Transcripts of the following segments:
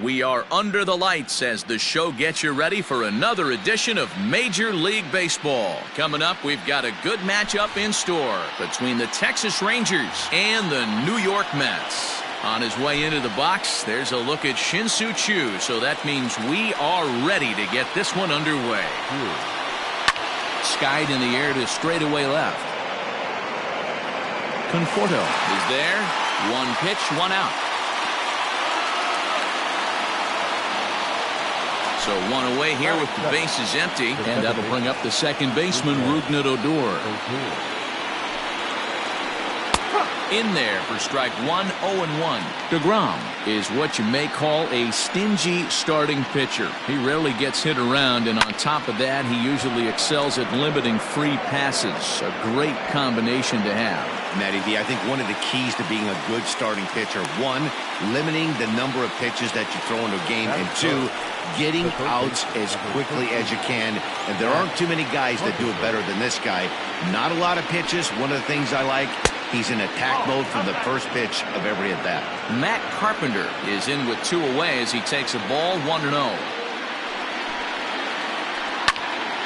We are under the lights as the show gets you ready for another edition of Major League Baseball. Coming up, we've got a good matchup in store between the Texas Rangers and the New York Mets. On his way into the box, there's a look at Shin-Soo Choo, so that means we are ready to get this one underway. Skied in the air to straightaway left. Conforto is there. One pitch, one out. So one away here with the bases empty, and that'll bring up the second baseman, Rougned Odor. In there for strike one, 0-1. DeGrom is what you may call a stingy starting pitcher. He rarely gets hit around, and on top of that, he usually excels at limiting free passes. A great combination to have. Matty V, I think one of the keys to being a good starting pitcher, one, limiting the number of pitches that you throw into a game, and two, getting outs as quickly as you can. And there aren't too many guys that do it better than this guy. Not a lot of pitches. One of the things I like, he's in attack mode from the first pitch of every at bat. Matt Carpenter is in with two away as he takes a ball, 1-0.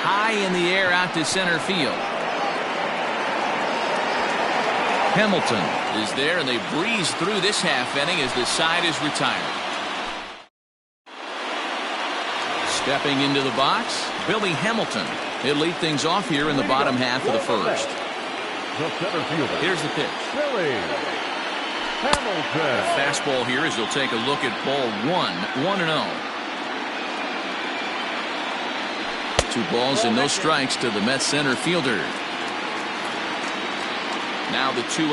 High in the air out to center field. Hamilton is there, and they breeze through this half inning as the side is retired. Stepping into the box, Billy Hamilton. He'll lead things off here in the bottom half of the first. Here's the pitch. Billy Hamilton. Fastball here as he'll take a look at ball 1-0. 2 balls and no strikes to the Mets center fielder. Now the 2-0.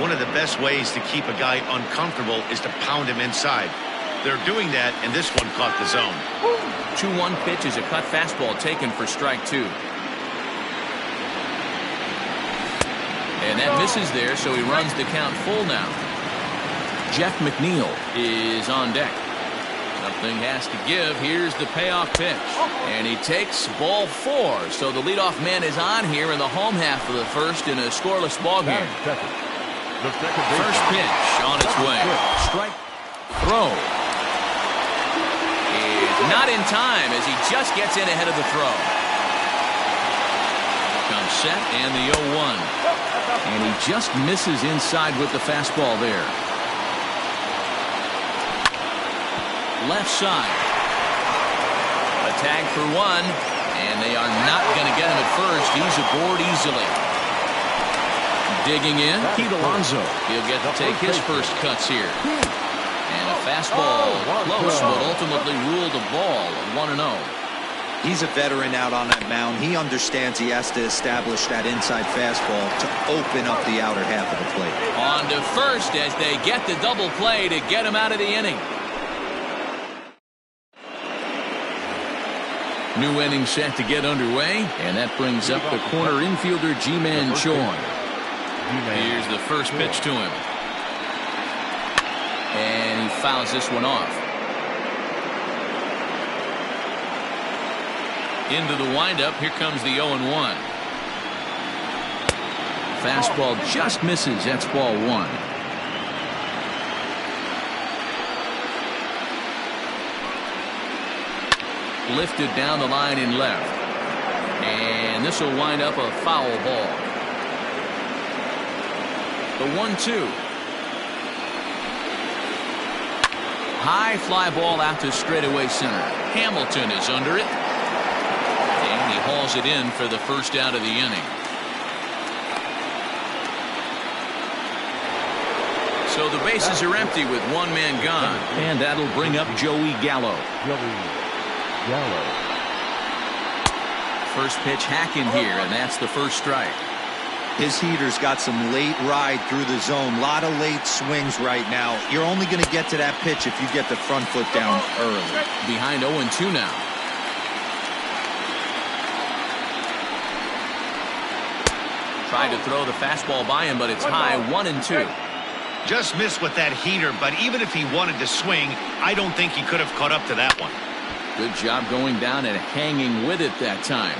One of the best ways to keep a guy uncomfortable is to pound him inside. They're doing that, and this one caught the zone. 2-1 pitch is a cut fastball taken for strike 2. And that misses there, so he runs the count full now. Jeff McNeil is on deck. Something has to give. Here's the payoff pitch. And he takes ball 4. So the leadoff man is on here in the home half of the first in a scoreless ball game. First pitch on its way. Strike. Throw. Is not in time as he just gets in ahead of the throw. Comes set and the 0-1. And he just misses inside with the fastball there. Left side. A tag for 1, and they are not going to get him at first. He's aboard easily. Digging in, Pete Alonso. He'll get to take his first cuts here. And a fastball close, but ultimately ruled a ball, 1-0. He's a veteran out on that mound. He understands he has to establish that inside fastball to open up the outer half of the plate. On to first as they get the double play to get him out of the inning. New inning set to get underway, and that brings up the corner infielder Ji-Man Choi. Here's the first pitch to him. And he fouls this one off. Into the windup, here comes the 0-1. Fastball just misses, that's ball 1. Lifted down the line in left. And this will wind up a foul ball. The 1-2. High fly ball out to straightaway center. Hamilton is under it. And he hauls it in for the first out of the inning. So the bases are empty with 1 man gone. And that'll bring up Joey Gallo. First pitch hacking here, and that's the first strike. His heater's got some late ride through the zone. A lot of late swings right now. You're only going to get to that pitch if you get the front foot down early. Behind 0-2 now. Tried to throw the fastball by him, but it's high, 1-2. Just missed with that heater, but even if he wanted to swing, I don't think he could have caught up to that one. Good job going down and hanging with it that time.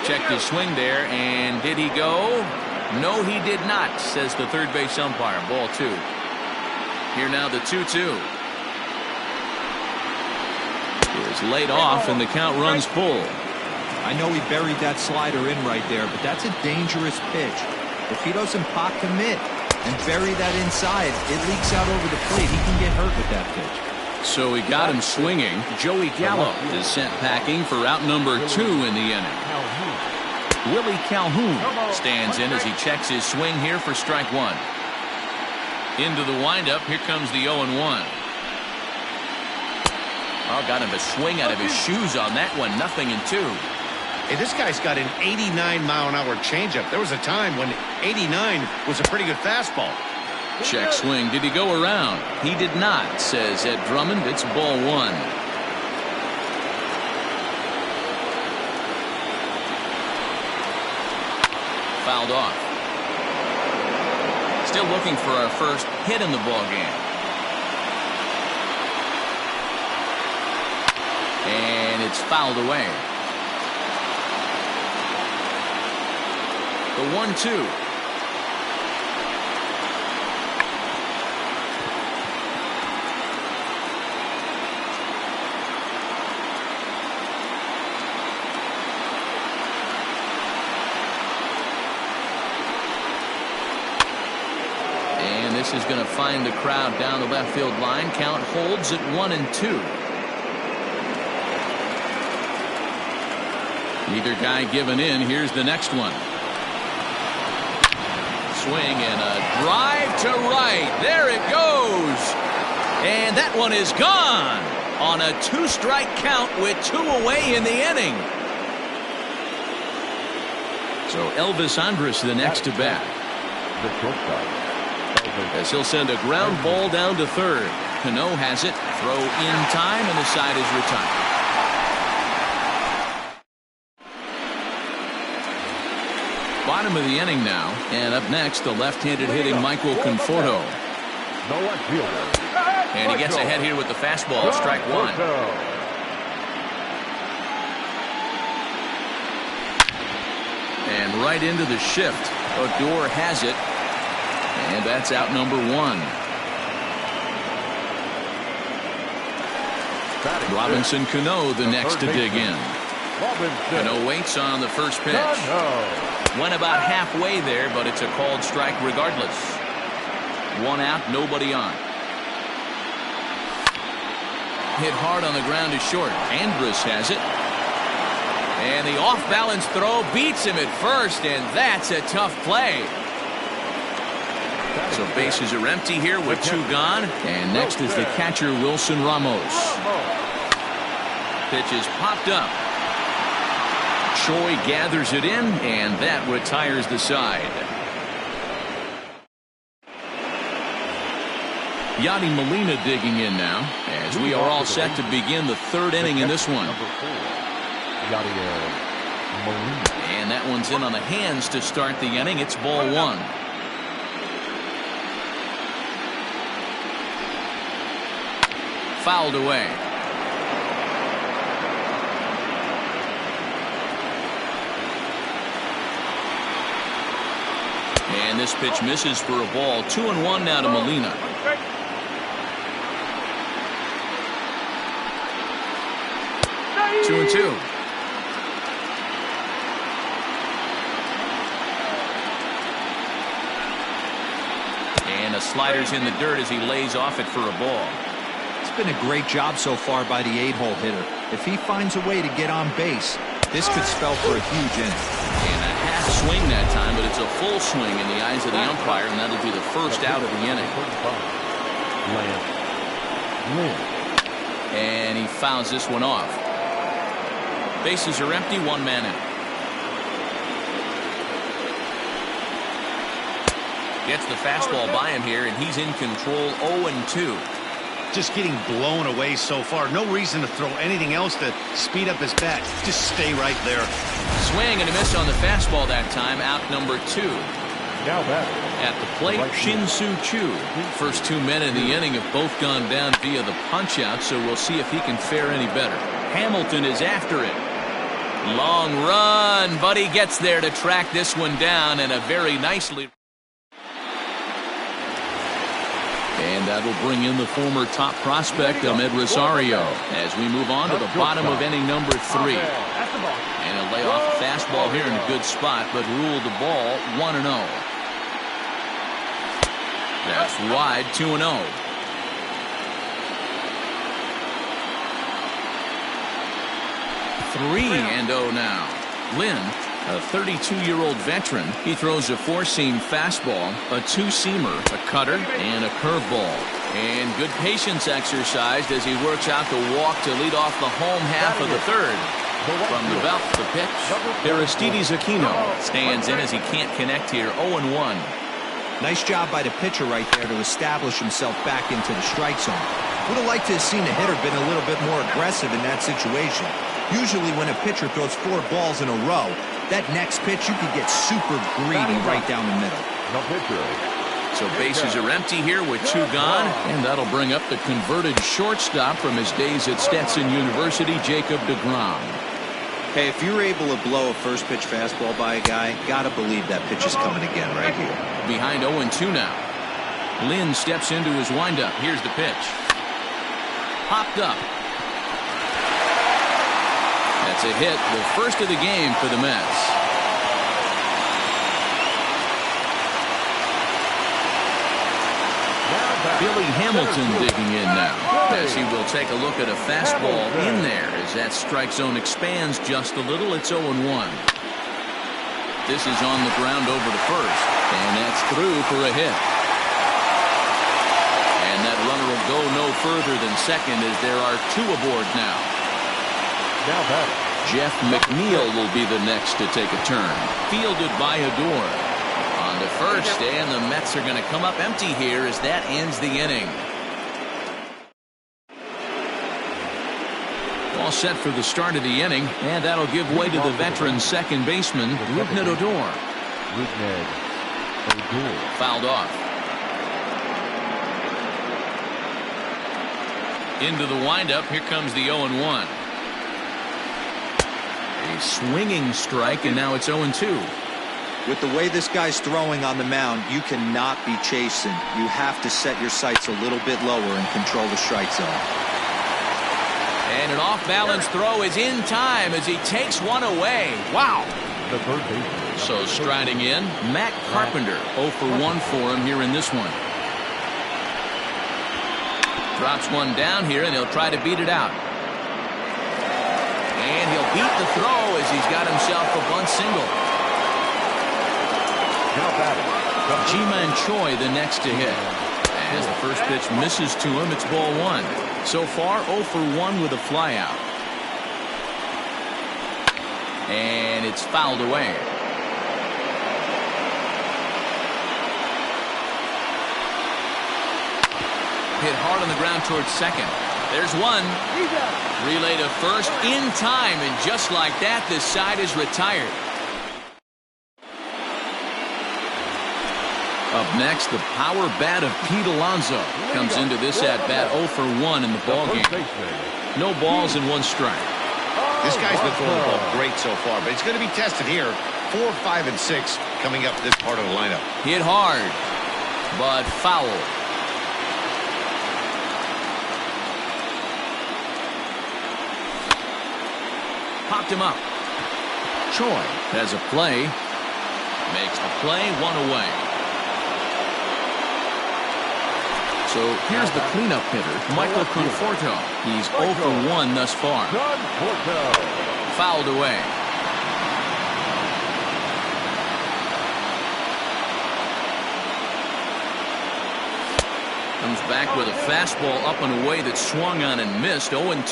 Checked his swing there, and did he go? No, he did not, says the third base umpire. Ball 2. Here now the 2-2. Is laid off, and the count runs full. I know he buried that slider in right there, but that's a dangerous pitch. If he doesn't pot commit and bury that inside, it leaks out over the plate. He can get hurt with that pitch. So he got him swinging. Joey Gallo is sent packing for out number 2 in the inning. Willie Calhoun stands in as he checks his swing here for strike 1. Into the windup. Here comes the 0-1. Oh, got him to swing out of his shoes on that one. 0-2. Hey, this guy's got an 89-mile-an-hour changeup. There was a time when 89 was a pretty good fastball. Check swing. Did he go around? He did not, says Ed Drummond. It's ball 1. Fouled off. Still looking for our first hit in the ball game. And it's fouled away. The 1-2. And this is going to find the crowd down the left field line. Count holds at 1-2. Neither guy given in. Here's the next one. Swing and a drive to right. There it goes. And that one is gone on a 2-strike count with 2 away in the inning. So Elvis Andrus the next to bat. As he'll send a ground ball down to third. Cano has it. Throw in time, and the side is retired. Bottom of the inning now, and up next, the left-handed hitting Michael Conforto. And he gets ahead here with the fastball, strike 1. And right into the shift. Odor has it, and that's out number 1. Robinson Cano the next to dig in. Cano waits on the first pitch. Went about halfway there, but it's a called strike regardless. 1 out, nobody on. Hit hard on the ground to short. Andrus has it. And the off-balance throw beats him at first, and that's a tough play. So bases are empty here with 2 gone. And next is the catcher, Wilson Ramos. Pitch is popped up. Choi gathers it in, and that retires the side. Yadi Molina digging in now, as we are all set to begin the 3rd inning in this one. And that one's in on the hands to start the inning. It's ball 1. Fouled away. And this pitch misses for a ball. 2-1 now to Molina. Two and two. And a slider's in the dirt as he lays off it for a ball. It's been a great job so far by the 8-hole hitter. If he finds a way to get on base, this could spell for a huge inning. And a half swing that time, but it's a full swing in the eyes of the umpire, and that'll be the first out of the inning. And he fouls this one off. Bases are empty, 1 man in. Gets the fastball by him here, and he's in control. 0-2. Just getting blown away so far. No reason to throw anything else to speed up his bat. Just stay right there. Swing and a miss on the fastball that time. Out number 2. Now back at the plate, Shin-Soo Choo. First 2 men in the inning have both gone down via the punch-out, so we'll see if he can fare any better. Hamilton is after it. Long run, but he gets there to track this one down, and a very nicely. And that will bring in the former top prospect, Ahmed Rosario, as we move on to the bottom of inning number 3. And he'll lay off a fastball here in a good spot, but ruled the ball 1-0. That's wide, 2-0. 3-0 now. Lynn, a 32-year-old veteran. He throws a four-seam fastball, a two-seamer, a cutter, and a curveball. And good patience exercised as he works out the walk to lead off the home half of the third. From the belt, the pitch. Aristides Aquino stands in as he can't connect here, 0-1. Nice job by the pitcher right there to establish himself back into the strike zone. Would have liked to have seen the hitter been a little bit more aggressive in that situation. Usually when a pitcher throws 4 balls in a row, that next pitch you could get super greedy right down the middle. So bases are empty here with 2 gone, and that'll bring up the converted shortstop from his days at Stetson University, Jacob deGrom. Hey, if you're able to blow a first pitch fastball by a guy, gotta believe that pitch is coming again right here. Behind 0-2 now. Lynn steps into his windup. Here's the pitch. Popped up. That's a hit, the first of the game for the Mets. Billy Hamilton digging in now, as he will take a look at a fastball in there as that strike zone expands just a little. It's 0-1. This is on the ground over to first, and that's through for a hit. And that runner will go no further than second as there are 2 aboard now. Jeff McNeil will be the next to take a turn. Fielded by Adore. On to first, and the Mets are going to come up empty here as that ends the inning. All set for the start of the inning, and that'll give way to the veteran second baseman, Rougned Odor. Fouled off. Into the windup, here comes the 0-1. A swinging strike, and now it's 0-2. With the way this guy's throwing on the mound, you cannot be chasing. You have to set your sights a little bit lower and control the strike zone. And an off-balance throw is in time as he takes one away. Wow. So striding in, Matt Carpenter, 0 for 1 for him here in this one. Drops one down here, and he'll try to beat it out. And he'll beat the throw as he's got himself a bunt single. Ji-Man Choi the next to hit. As the first pitch misses to him, it's ball 1. So far, 0 for 1 with a flyout. And it's fouled away. Hit hard on the ground towards second. There's one. Relay to first in time, and just like that, this side is retired. Up next, the power bat of Pete Alonso comes into this at-bat 0 for 1 in the ballgame. No balls and 1 strike. This guy's been throwing the ball great so far, but it's going to be tested here. 4, 5, and 6 coming up this part of the lineup. Hit hard, but foul. Popped him up. Choi has a play. Makes the play, 1 away. So here's the cleanup hitter, Michael Conforto. He's 0 for 1 thus far. Fouled away. Comes back with a fastball up and away that swung on and missed. 0-2.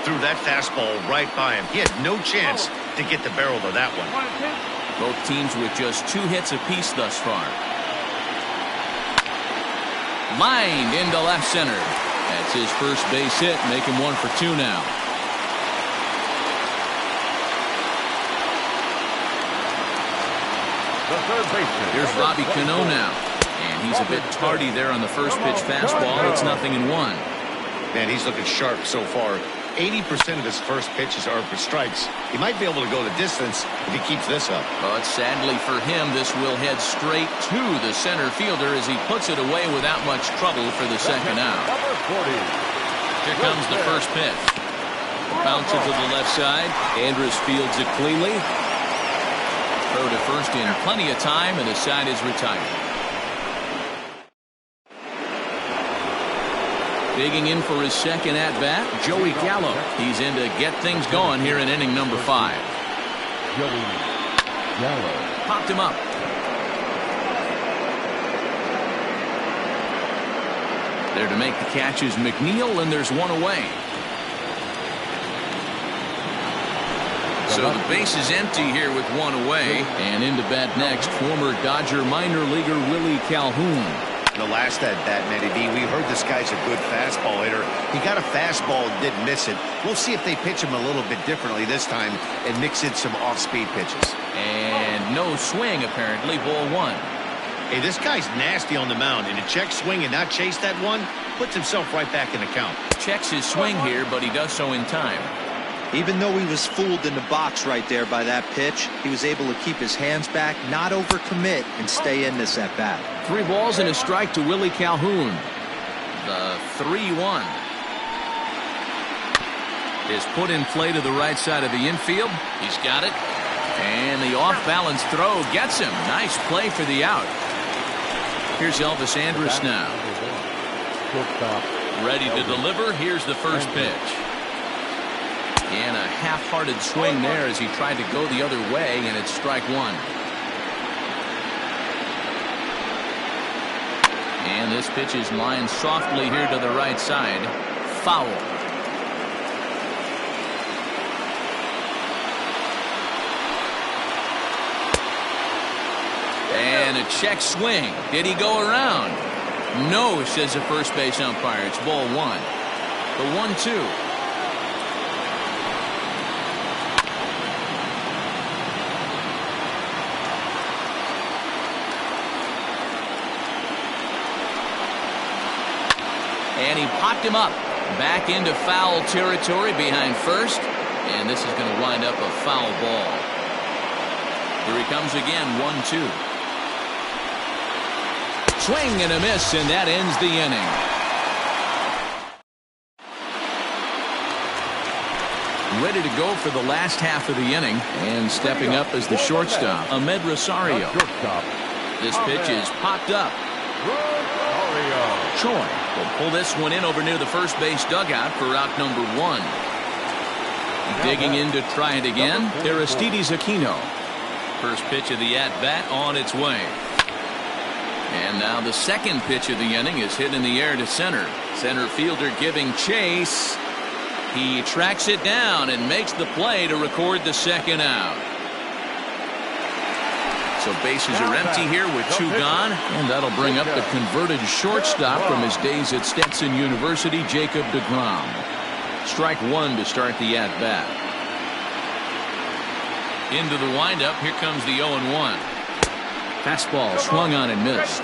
Threw that fastball right by him. He had no chance to get the barrel of that one. Both teams with just 2 hits apiece thus far. Lined into left center. That's his first base hit, making 1 for 2 now. Here's Robbie Cano now. And he's a bit tardy there on the first pitch fastball. It's 0-1. Man, he's looking sharp so far. 80% of his first pitches are for strikes. He might be able to go the distance if he keeps this up. But sadly for him, this will head straight to the center fielder as he puts it away without much trouble for the second out. Number 40. Here comes the first pitch. Bouncer to the left side. Andrus fields it cleanly. Throw to first in plenty of time, and the side is retired. Digging in for his second at-bat, Joey Gallo. He's in to get things going here in inning number 5. Joey Gallo. Popped him up. There to make the catch is McNeil, and there's one away. So the base is empty here with one away. And into bat next, former Dodger minor leaguer Willie Calhoun. In the last at-bat, Matty B, we heard this guy's a good fastball hitter. He got a fastball and didn't miss it. We'll see if they pitch him a little bit differently this time and mix in some off-speed pitches. And no swing, apparently. Ball 1. Hey, this guy's nasty on the mound, and to check swing and not chase that one puts himself right back in the count. Checks his swing here, but he does so in time. Even though he was fooled in the box right there by that pitch, he was able to keep his hands back, not overcommit, and stay in this at-bat. 3 balls and a strike to Willie Calhoun. The 3-1 is put in play to the right side of the infield. He's got it. And the off-balance throw gets him. Nice play for the out. Here's Elvis Andrus now. Ready to deliver. Here's the first pitch. And a half-hearted swing there as he tried to go the other way, and it's strike 1. And this pitch is lined softly here to the right side. Foul. And a check swing. Did he go around? No, says the first base umpire. It's ball 1. The 1-2. And he popped him up. Back into foul territory behind first. And this is going to wind up a foul ball. Here he comes again, 1-2. Swing and a miss, and that ends the inning. Ready to go for the last half of the inning. And stepping up as the shortstop, Ahmed Rosario. This pitch is popped up. Choi will pull this one in over near the first base dugout for out number 1. Digging in to try it again, Aristides Aquino. First pitch of the at-bat on its way. And now the second pitch of the inning is hit in the air to center. Center fielder giving chase. He tracks it down and makes the play to record the second out. So bases are empty here with 2 gone, and that'll bring up the converted shortstop from his days at Stetson University, Jacob deGrom. Strike 1 to start the at-bat. Into the windup, here comes the 0-1. Fastball swung on and missed.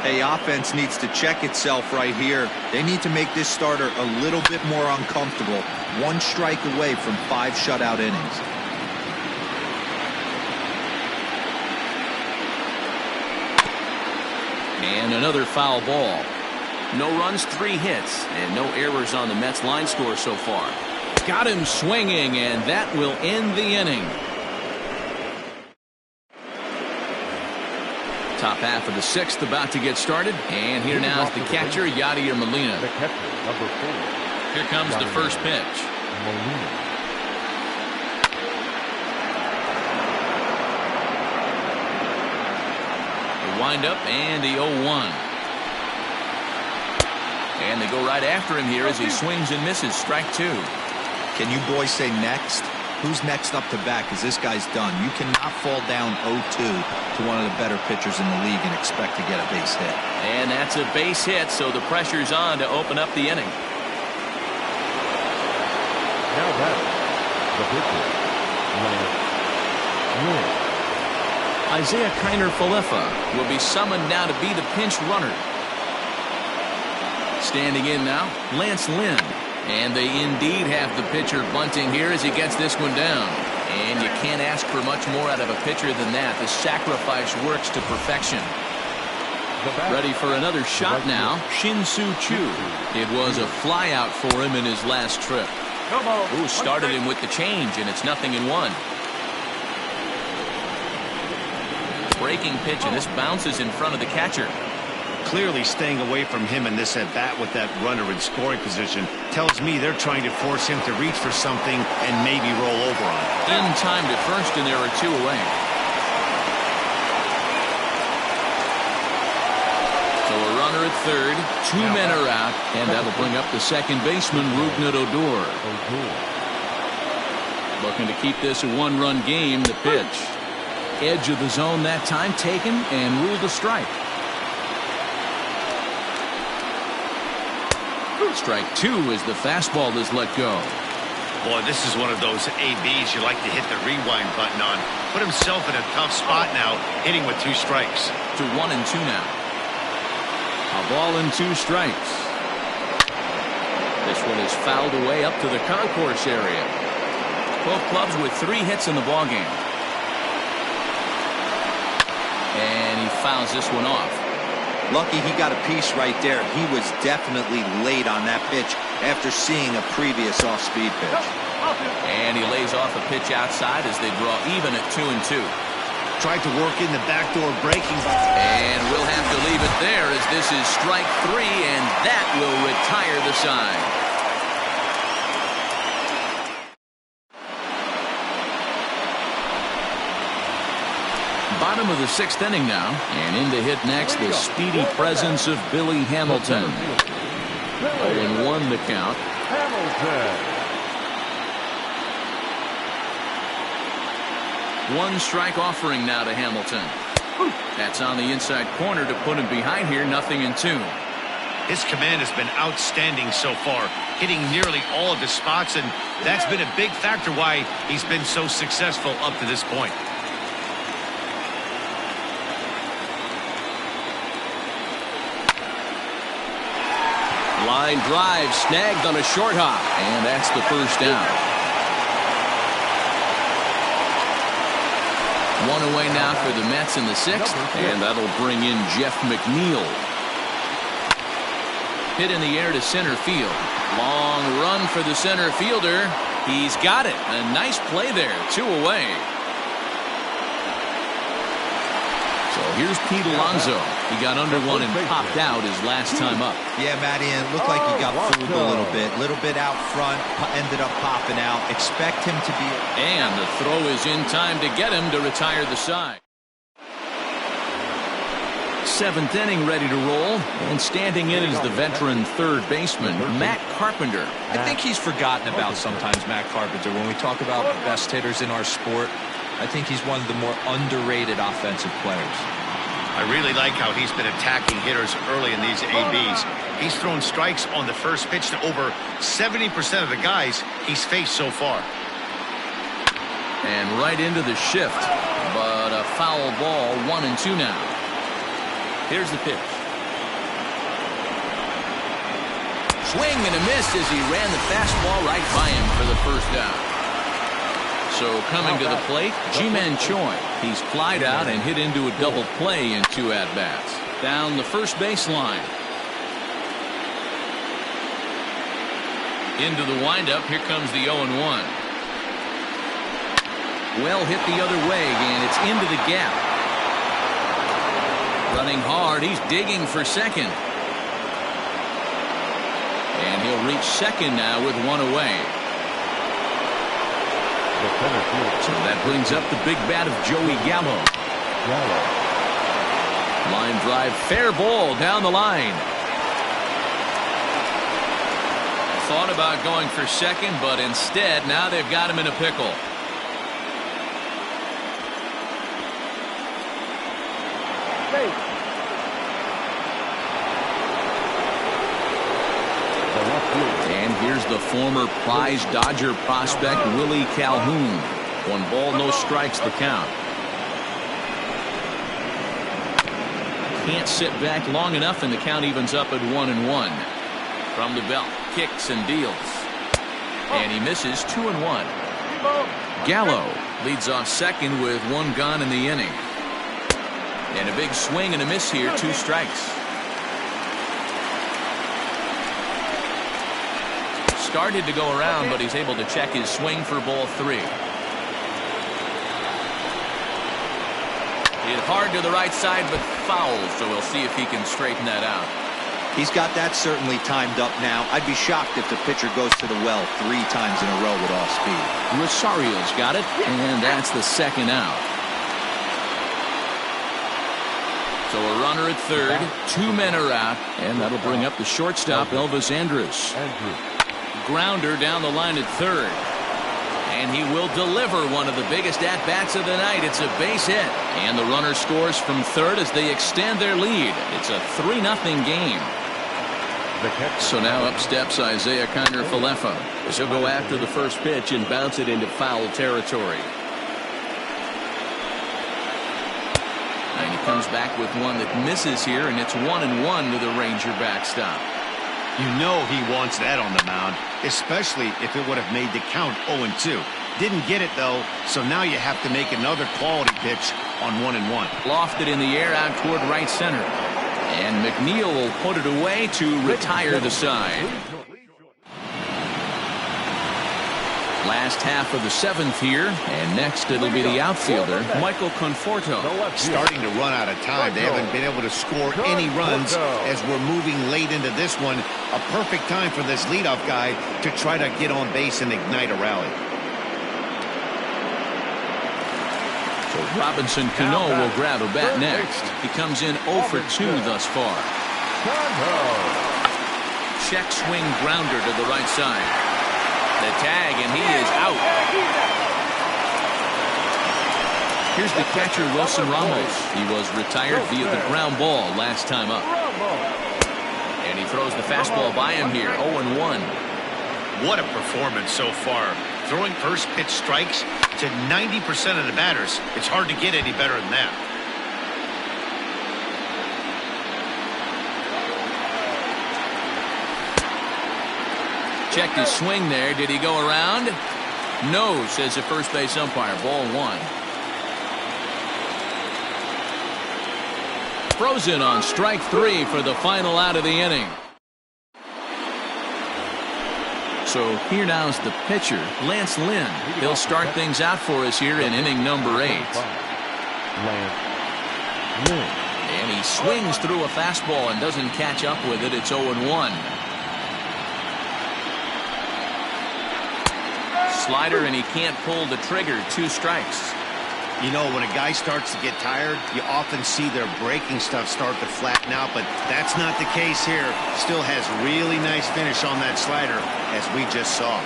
Hey, offense needs to check itself right here. They need to make this starter a little bit more uncomfortable. 1 strike away from 5 shutout innings. And another foul ball. No runs, 3 hits, and no errors on the Mets line score so far. Got him swinging, and that will end the inning. Top half of the 6th about to get started, and here now is the catcher, Yadier Molina. The catcher, number 4. Here comes the first pitch. Molina. Wind up and the 0-1. And they go right after him here as he swings and misses. Strike 2. Can you boys say next? Who's next up to bat? Because this guy's done. You cannot fall down 0-2 to one of the better pitchers in the league and expect to get a base hit. And that's a base hit, so the pressure's on to open up the inning. Now that the pitcher, Lance. Isaiah Kiner-Falefa will be summoned now to be the pinch runner. Standing in now, Lance Lynn. And they indeed have the pitcher bunting here as he gets this one down. And you can't ask for much more out of a pitcher than that. The sacrifice works to perfection. Ready for another shot now. Shin-Soo Choo. It was a flyout for him in his last trip. Who started him with the change, and it's 0-1. Breaking pitch, and this bounces in front of the catcher. Clearly staying away from him in this at-bat with that runner in scoring position tells me they're trying to force him to reach for something and maybe roll over on it. In time to first, and there are 2 away. So a runner at third, 2 men are out, and that'll bring up the second baseman, Rougned Odor. Looking to keep this a 1-run game. The pitch. Edge of the zone that time taken and ruled a strike. Strike 2 as the fastball is let go. Boy, this is one of those ABs you like to hit the rewind button on. Put himself in a tough spot now, hitting with 2 strikes. To 1-2 now. A ball and 2 strikes. This one is fouled away up to the concourse area. Both clubs with 3 hits in the ballgame. And he fouls this one off. Lucky he got a piece right there. He was definitely late on that pitch after seeing a previous off-speed pitch. And he lays off a pitch outside as they draw even at 2-2. Tried to work in the backdoor breaking. And we'll have to leave it there as this is strike 3, and that will retire the side. Bottom of the 6th inning now, and in to hit next the speedy presence of Billy Hamilton. 0-1 the count. One strike offering now to Hamilton. That's on the inside corner to put him behind here. 0-2. His command has been outstanding so far, hitting nearly all of his spots, and that's been a big factor why he's been so successful up to this point. Line drive snagged on a short hop, and that's the first down. 1 away now for the Mets in the 6th, and that'll bring in Jeff McNeil. Hit in the air to center field. Long run for the center fielder. He's got it. A nice play there. 2 away. So here's Pete Alonso. He got under one and popped out his last time up. Yeah, Matty, and it looked like he got fooled a little bit out front, ended up popping out. Expect him to be. And the throw is in time to get him to retire the side. 7th inning ready to roll, and standing in is the veteran third baseman, Matt Carpenter. I think he's forgotten about sometimes, Matt Carpenter. When we talk about the best hitters in our sport, I think he's one of the more underrated offensive players. I really like how he's been attacking hitters early in these ABs. He's thrown strikes on the first pitch to over 70% of the guys he's faced so far. And right into the shift, but a foul ball. 1-2 now. Here's the pitch. Swing and a miss as he ran the fastball right by him for the first down. So coming to the plate, Ji-Man Choi. He's flied out and hit into a double play in 2 at-bats. Down the first baseline. Into the windup. Here comes the 0-1. Well hit the other way, and it's into the gap. Running hard. He's digging for second. And he'll reach second now with 1 away. So that brings up the big bat of Joey Gallo. Line drive, fair ball down the line. Thought about going for second, but instead now they've got him in a pickle. And here's the former prize Dodger prospect Willie Calhoun. 1 ball, no strikes the count. Can't sit back long enough, and the count evens up at 1-1. From the belt, kicks and deals. And he misses 2-1. Gallo leads off second with 1 gone in the inning. And a big swing and a miss here, 2 strikes. Started to go around, but he's able to check his swing for ball 3. Hit hard to the right side, but foul, so we'll see if he can straighten that out. He's got that certainly timed up now. I'd be shocked if the pitcher goes to the well 3 times in a row with off speed. Rosario's got it, and that's the second out. So a runner at third, 2 men are out, and that'll bring up the shortstop, Elvis Andrus. Grounder down the line at third. And he will deliver one of the biggest at-bats of the night. It's a base hit. And the runner scores from third as they extend their lead. It's a 3-0 game. So now up steps Isaiah Kiner-Falefa as he'll go after the first pitch and bounce it into foul territory. And he comes back with one that misses here, and it's 1-1 to the Ranger backstop. You know he wants that on the mound, especially if it would have made the count 0-2. Didn't get it, though, so now you have to make another quality pitch on 1-1. Lofted in the air out toward right center. And McNeil will put it away to retire the side. Last half of the 7th here, and next it'll be the outfielder, Michael Conforto. Starting to run out of time. They haven't been able to score any runs as we're moving late into this one. A perfect time for this leadoff guy to try to get on base and ignite a rally. So Robinson Cano will grab a bat next. He comes in 0 for 2 thus far. Check swing grounder to the right side. The tag, and he is out. Here's the catcher, Wilson Ramos. He was retired via the ground ball last time up. And he throws the fastball by him here, 0-1. What a performance so far. Throwing first pitch strikes to 90% of the batters. It's hard to get any better than that. Checked his swing there. Did he go around? No, says the first base umpire. Ball 1. Frozen on strike 3 for the final out of the inning. So here now's the pitcher, Lance Lynn. He'll start things out for us here in inning number 8. And he swings through a fastball and doesn't catch up with it. It's 0-1. Slider, and he can't pull the trigger. 2 strikes. You know, when a guy starts to get tired, you often see their breaking stuff start to flatten out, but that's not the case here. Still has really nice finish on that slider, as we just saw.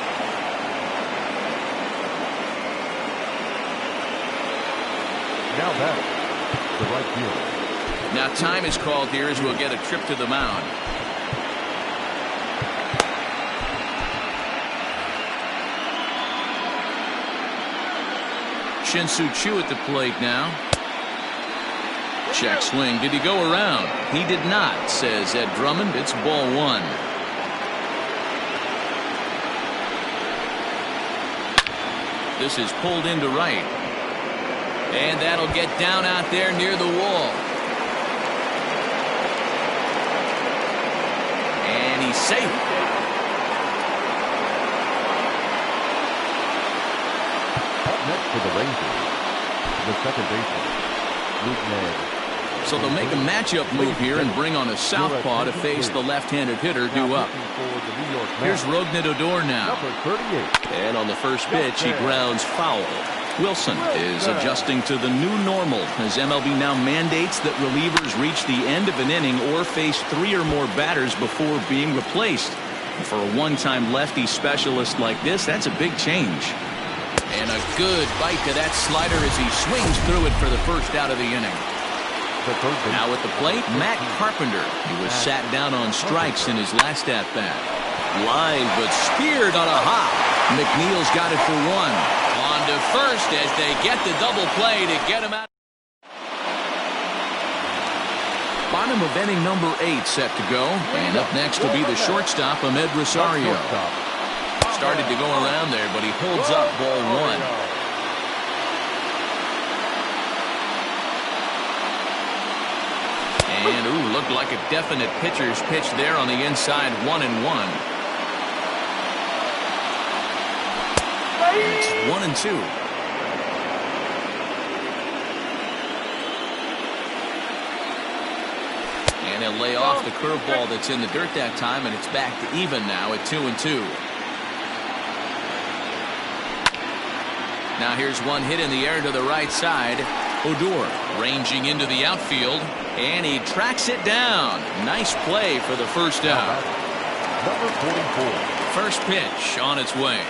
Now back, the right field. Now time is called here as we'll get a trip to the mound. Shin-Soo Choo at the plate now. Check swing. Did he go around? He did not, says Ed Drummond. It's ball 1. This is pulled into right. And that'll get down out there near the wall. And he's safe. Next for the Rangers, the second baseman, Luke Ned. So they'll make a matchup move here and bring on a southpaw to face the left-handed hitter due up. Here's Rougned Odor now. And on the first pitch, he grounds foul. Wilson is adjusting to the new normal as MLB now mandates that relievers reach the end of an inning or face 3 or more batters before being replaced. For a one-time lefty specialist like this, that's a big change. And a good bite to that slider as he swings through it for the first out of the inning. Now at the plate, Matt Carpenter. He was sat down on strikes in his last at-bat. Line, but speared on a hop. McNeil's got it for 1. On to first as they get the double play to get him out. Bottom of inning number 8 set to go. And up next will be the shortstop, Ahmed Rosario. Started to go around there, but he holds up ball 1. And, ooh, looked like a definite pitcher's pitch there on the inside, 1-1. It's 1-2. And he'll lay off the curveball that's in the dirt that time, and it's back to even now at 2-2. Now here's one hit in the air to the right side. Odor ranging into the outfield, and he tracks it down. Nice play for the first out. Number 44. First pitch on its way.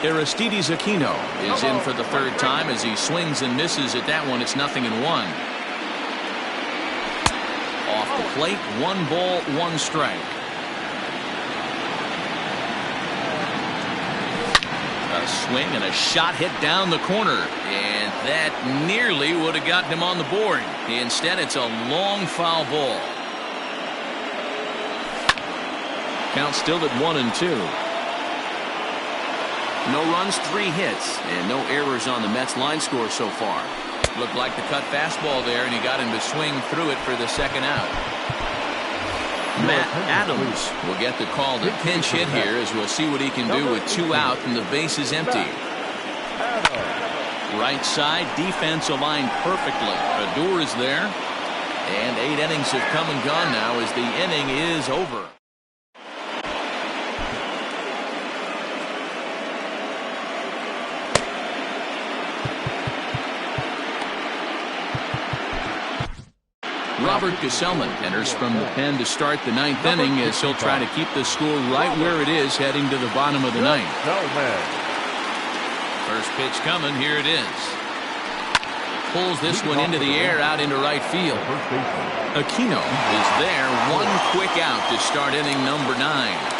Aristides Aquino is in for the third time as he swings and misses at that one. It's 0-1. Off the plate, 1 ball, 1 strike. A swing and a shot hit down the corner, and that nearly would have gotten him on the board. Instead, it's a long foul ball. Count still at 1-2. No runs, 3 hits, and no errors on the Mets line score so far. Looked like the cut fastball there, and he got him to swing through it for the second out. Matt Adams will get the call to pinch hit here, as we'll see what he can do with 2 out and the base is empty. Right side, defense aligned perfectly. Odor is there, and 8 innings have come and gone now as the inning is over. Robert Gesellman enters from the pen to start the 9th inning as he'll try to keep the score right where it is heading to the bottom of the 9th. First pitch coming. Here it is. Pulls this one into the air out into right field. Aquino is there. 1 quick out to start inning number 9.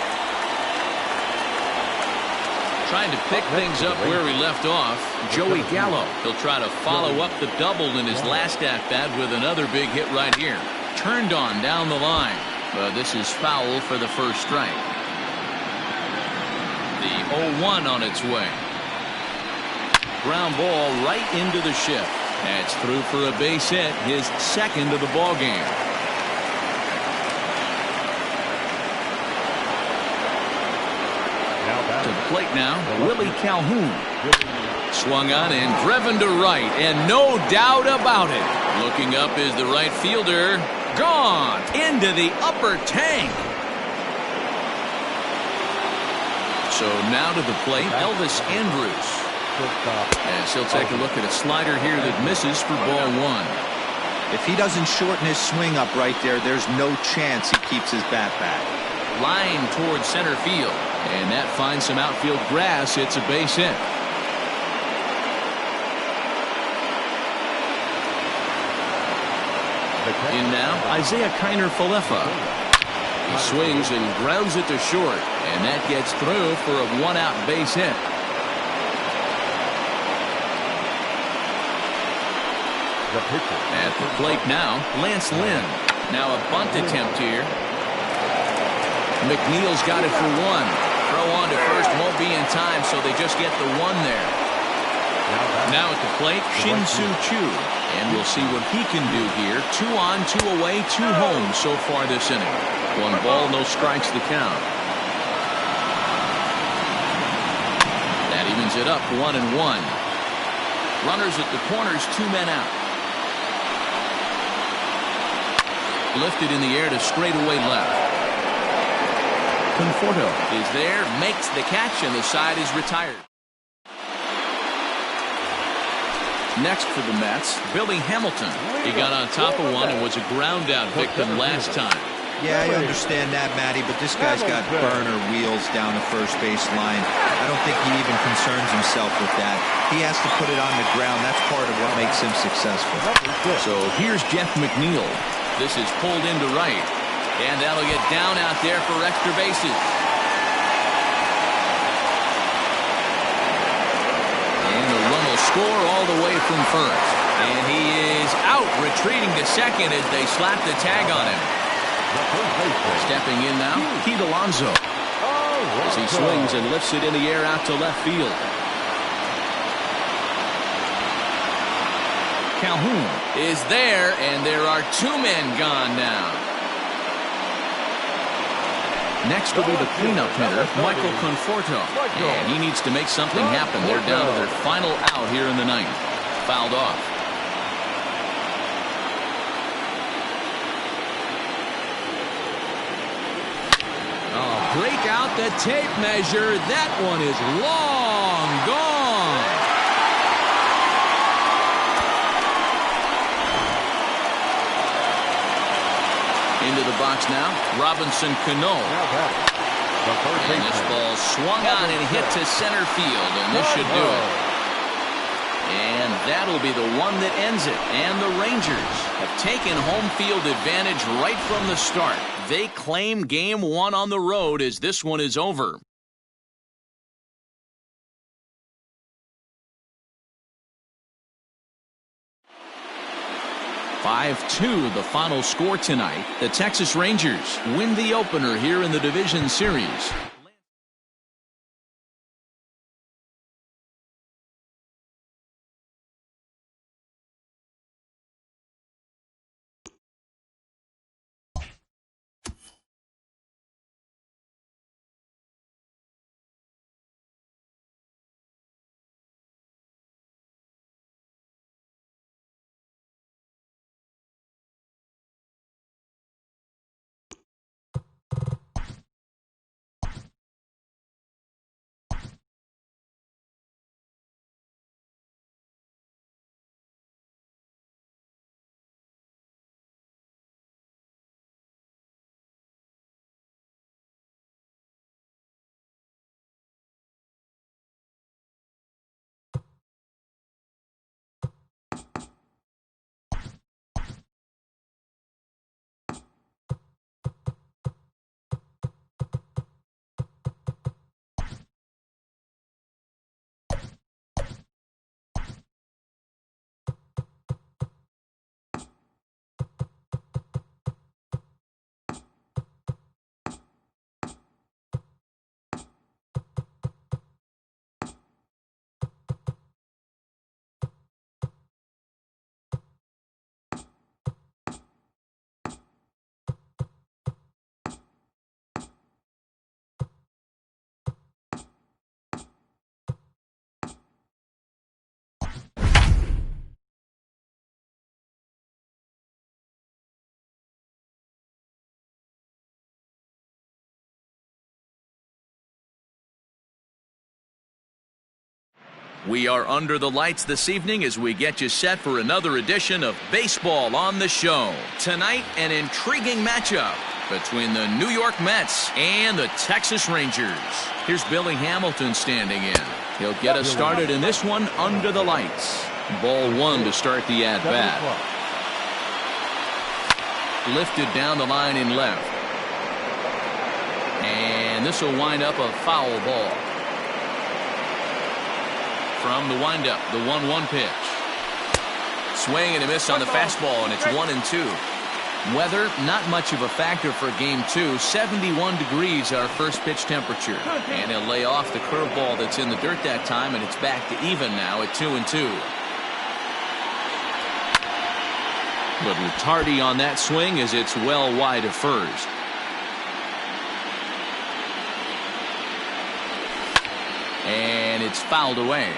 Trying to pick things up where we left off. Joey Gallo. He'll try to follow up the double in his last at-bat with another big hit right here. Turned on down the line. But this is foul for the first strike. The 0-1 on its way. Ground ball right into the shift. That's through for a base hit, his second of the ball game. To the plate now, Willie Calhoun. Swung on and driven to right, and no doubt about it. Looking up is the right fielder. Gone into the upper tank. So now to the plate, Elvis Andrus. As he'll take a look at a slider here that misses for ball 1. If he doesn't shorten his swing up right there, there's no chance he keeps his bat back. Line towards center field, and that finds some outfield grass. It's a base hit. In now, Isaiah Kiner-Falefa. He swings and grounds it to short, and that gets through for a 1-out base hit. At the plate now, Lance Lynn. Now a bunt attempt here. McNeil's got it for 1. Throw on to first won't be in time, so they just get the 1 there. Now at the plate, Shin-Soo Choo. And we'll see what he can do here. 2 on, 2 away, 2 home so far this inning. 1 ball, no strikes the count. That evens it up, 1-1. Runners at the corners, 2 men out. Lifted in the air to straightaway left. Conforto is there, makes the catch, and the side is retired. Next for the Mets, Billy Hamilton. He got on top of one and was a ground-out victim last time. Yeah, I understand that, Matty, but this guy's got burner wheels down the first base line. I don't think he even concerns himself with that. He has to put it on the ground. That's part of what makes him successful. So here's Jeff McNeil. This is pulled into right, and that'll get down out there for extra bases. And the run will score all the way from first. And he is out, retreating to second as they slap the tag on him. Stepping in now, Pete Alonso. As he swings and lifts it in the air out to left field. Calhoun is there, and there are 2 men gone now. Next will be the cleanup hitter, Michael Conforto. And he needs to make something happen. They're down to their final out here in the 9th. Fouled off. Oh, break out the tape measure. That one is long gone. Into the box now, Robinson Cano. And this ball swung on and hit to center field, and this should do it. And that'll be the one that ends it. And the Rangers have taken home field advantage right from the start. They claim game 1 on the road as this one is over. (5-2) the final score tonight. The Texas Rangers win the opener here in the division series. We are under the lights this evening as we get you set for another edition of Baseball on the Show. Tonight, an intriguing matchup between the New York Mets and the Texas Rangers. Here's Billy Hamilton standing in. He'll get us started in this one under the lights. Ball 1 to start the at-bat. Lifted down the line in left. And this will wind up a foul ball. From the windup, the 1-1 pitch. Swing and a miss on the fastball, and it's 1-2. Weather, not much of a factor for game 2. 71 degrees our first pitch temperature. And he'll lay off the curveball that's in the dirt that time, and it's back to even now at 2-2. Little tardy on that swing as it's well wide of first. And it's fouled away.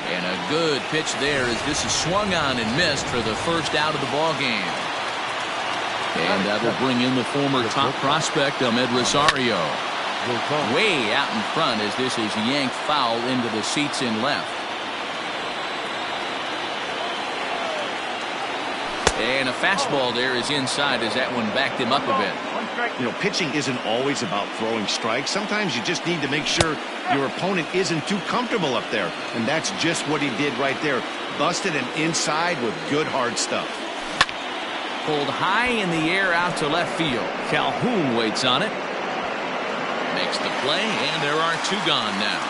And a good pitch there as this is swung on and missed for the first out of the ball game. And that will bring in the former top prospect, Ahmed Rosario. Way out in front as this is yanked foul into the seats in left. And a fastball there is inside as that one backed him up a bit. You know, pitching isn't always about throwing strikes. Sometimes you just need to make sure your opponent isn't too comfortable up there. And that's just what he did right there. Busted him inside with good hard stuff. Pulled high in the air out to left field. Calhoun waits on it. Makes the play, and there are 2 gone now.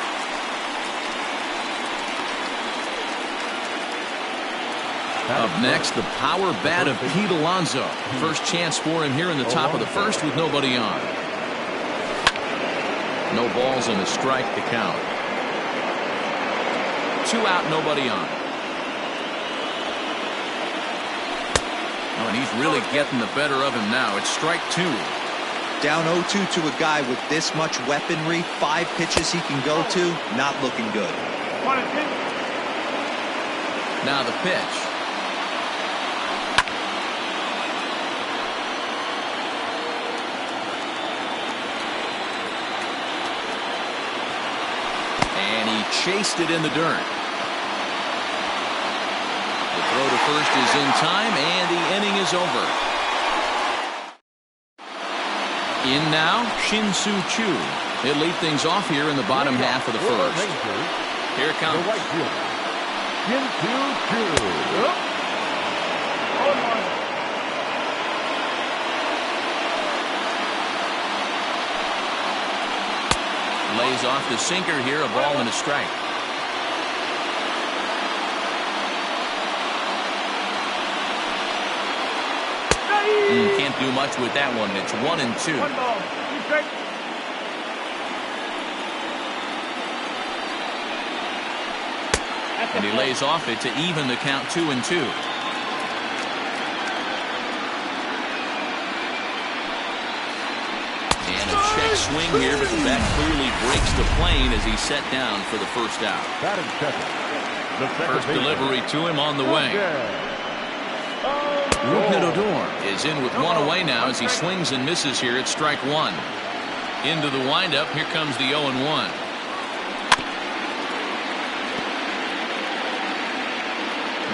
Up next, the power bat of Pete Alonso. First chance for him here in the top of the first with nobody on. No balls and a strike to count. 2 out, nobody on. Oh, and he's really getting the better of him now. It's strike 2. Down 0-2 to a guy with this much weaponry, 5 pitches he can go to, not looking good. Now the pitch. And he chased it in the dirt. The throw to first is in time, and the inning is over. In now, Shin-Soo Choo. He'll lead things off here in the bottom half of the first. Here it comes. Lays off the sinker here, a ball and a strike. Can't do much with that one. It's 1-2. And he lays off it to even the count 2-2. And a check swing here, but the bat clearly breaks the plane as he's set down for the first out. First delivery to him on the way. Naldonim is in with 1 away now as he swings and misses here at strike 1. Into the windup, here comes the 0-1.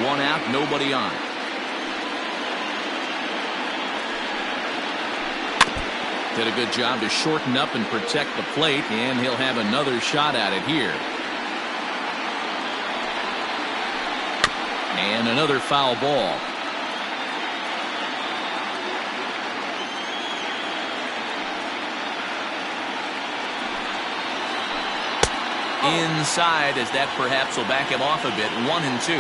One out, nobody on. Did a good job to shorten up and protect the plate, and he'll have another shot at it here. And another foul ball. Inside, as that perhaps will back him off a bit. 1-2.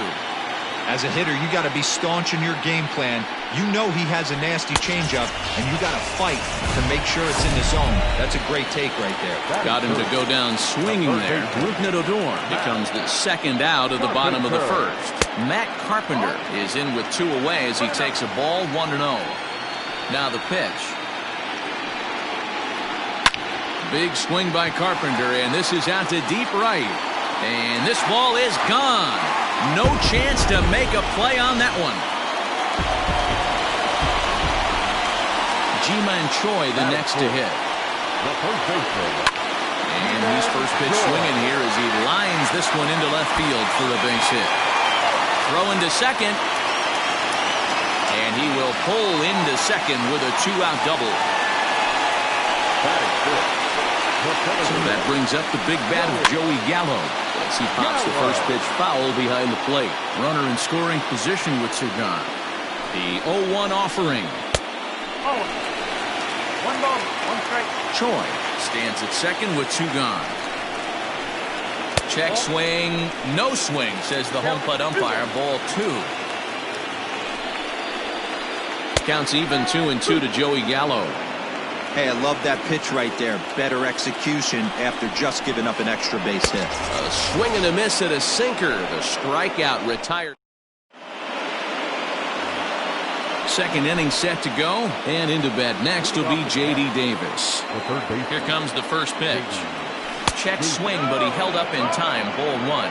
As a hitter, you got to be staunch in your game plan. You know he has a nasty changeup, and you got to fight to make sure it's in the zone. That's a great take right there. Got him to go down swinging there. Naldonim becomes the second out of the bottom of the first. Matt Carpenter is in with 2 away as he takes a ball 1-0. Now the pitch. Big swing by Carpenter, and this is out to deep right. And this ball is gone. No chance to make a play on that one. Ji-Man Choi the next to hit. And he's first pitch swinging here as he lines this one into left field for a base hit. Throw into second. And he will pull into second with a 2-out double. So that brings up the big bat of Joey Gallo as he pops the first pitch foul behind the plate. Runner in scoring position with Sagan. The 0-1 offering. 1 ball, 1 strike. Choi stands at second with 2 gone. Check swing, no swing, says the home plate umpire. Ball 2. Counts even 2-2 to Joey Gallo. Hey, I love that pitch right there. Better execution after just giving up an extra base hit. A swing and a miss at a sinker. The strikeout retired. Second inning set to go, and into bat next will be J.D. Davis. Here comes the first pitch. Check swing, but he held up in time. Ball 1.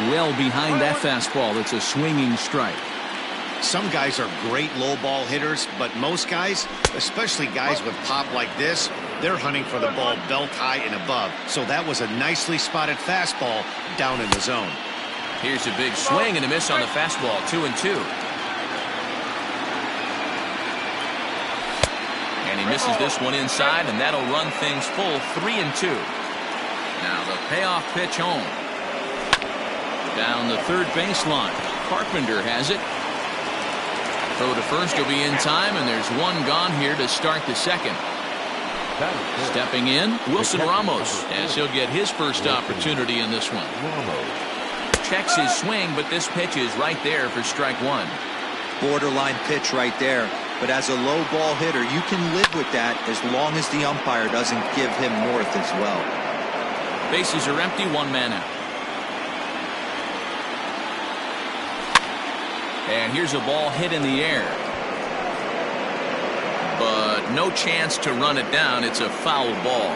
Well behind that fastball. It's a swinging strike. Some guys are great low ball hitters, but most guys, especially guys with pop like this, they're hunting for the ball belt high and above. So that was a nicely spotted fastball down in the zone. Here's a big swing and a miss on the fastball. 2-2. And he misses this one inside, and that'll run things full. 3-2. Now the payoff pitch home. Down the third baseline. Carpenter has it. Throw to first will be in time, and there's one gone here to start the second. Stepping in, Wilson Ramos, as he'll get his first opportunity in this one. Checks his swing, but this pitch is right there for strike one. Borderline pitch right there. But as a low ball hitter, you can live with that as long as the umpire doesn't give him north as well. Bases are empty, one man out. And here's a ball hit in the air. But no chance to run it down. It's a foul ball.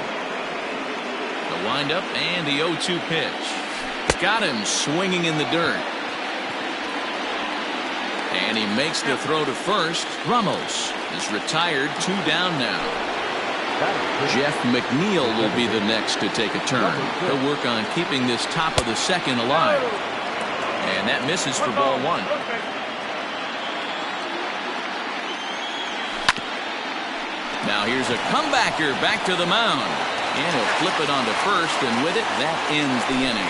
The windup and the 0-2 pitch. Got him swinging in the dirt. And he makes the throw to first. Ramos is retired, 2 down now. Jeff McNeil will be the next to take a turn. He'll work on keeping this top of the second alive. And that misses for ball one. Now here's a comebacker back to the mound. And he'll flip it onto first, and with it, that ends the inning.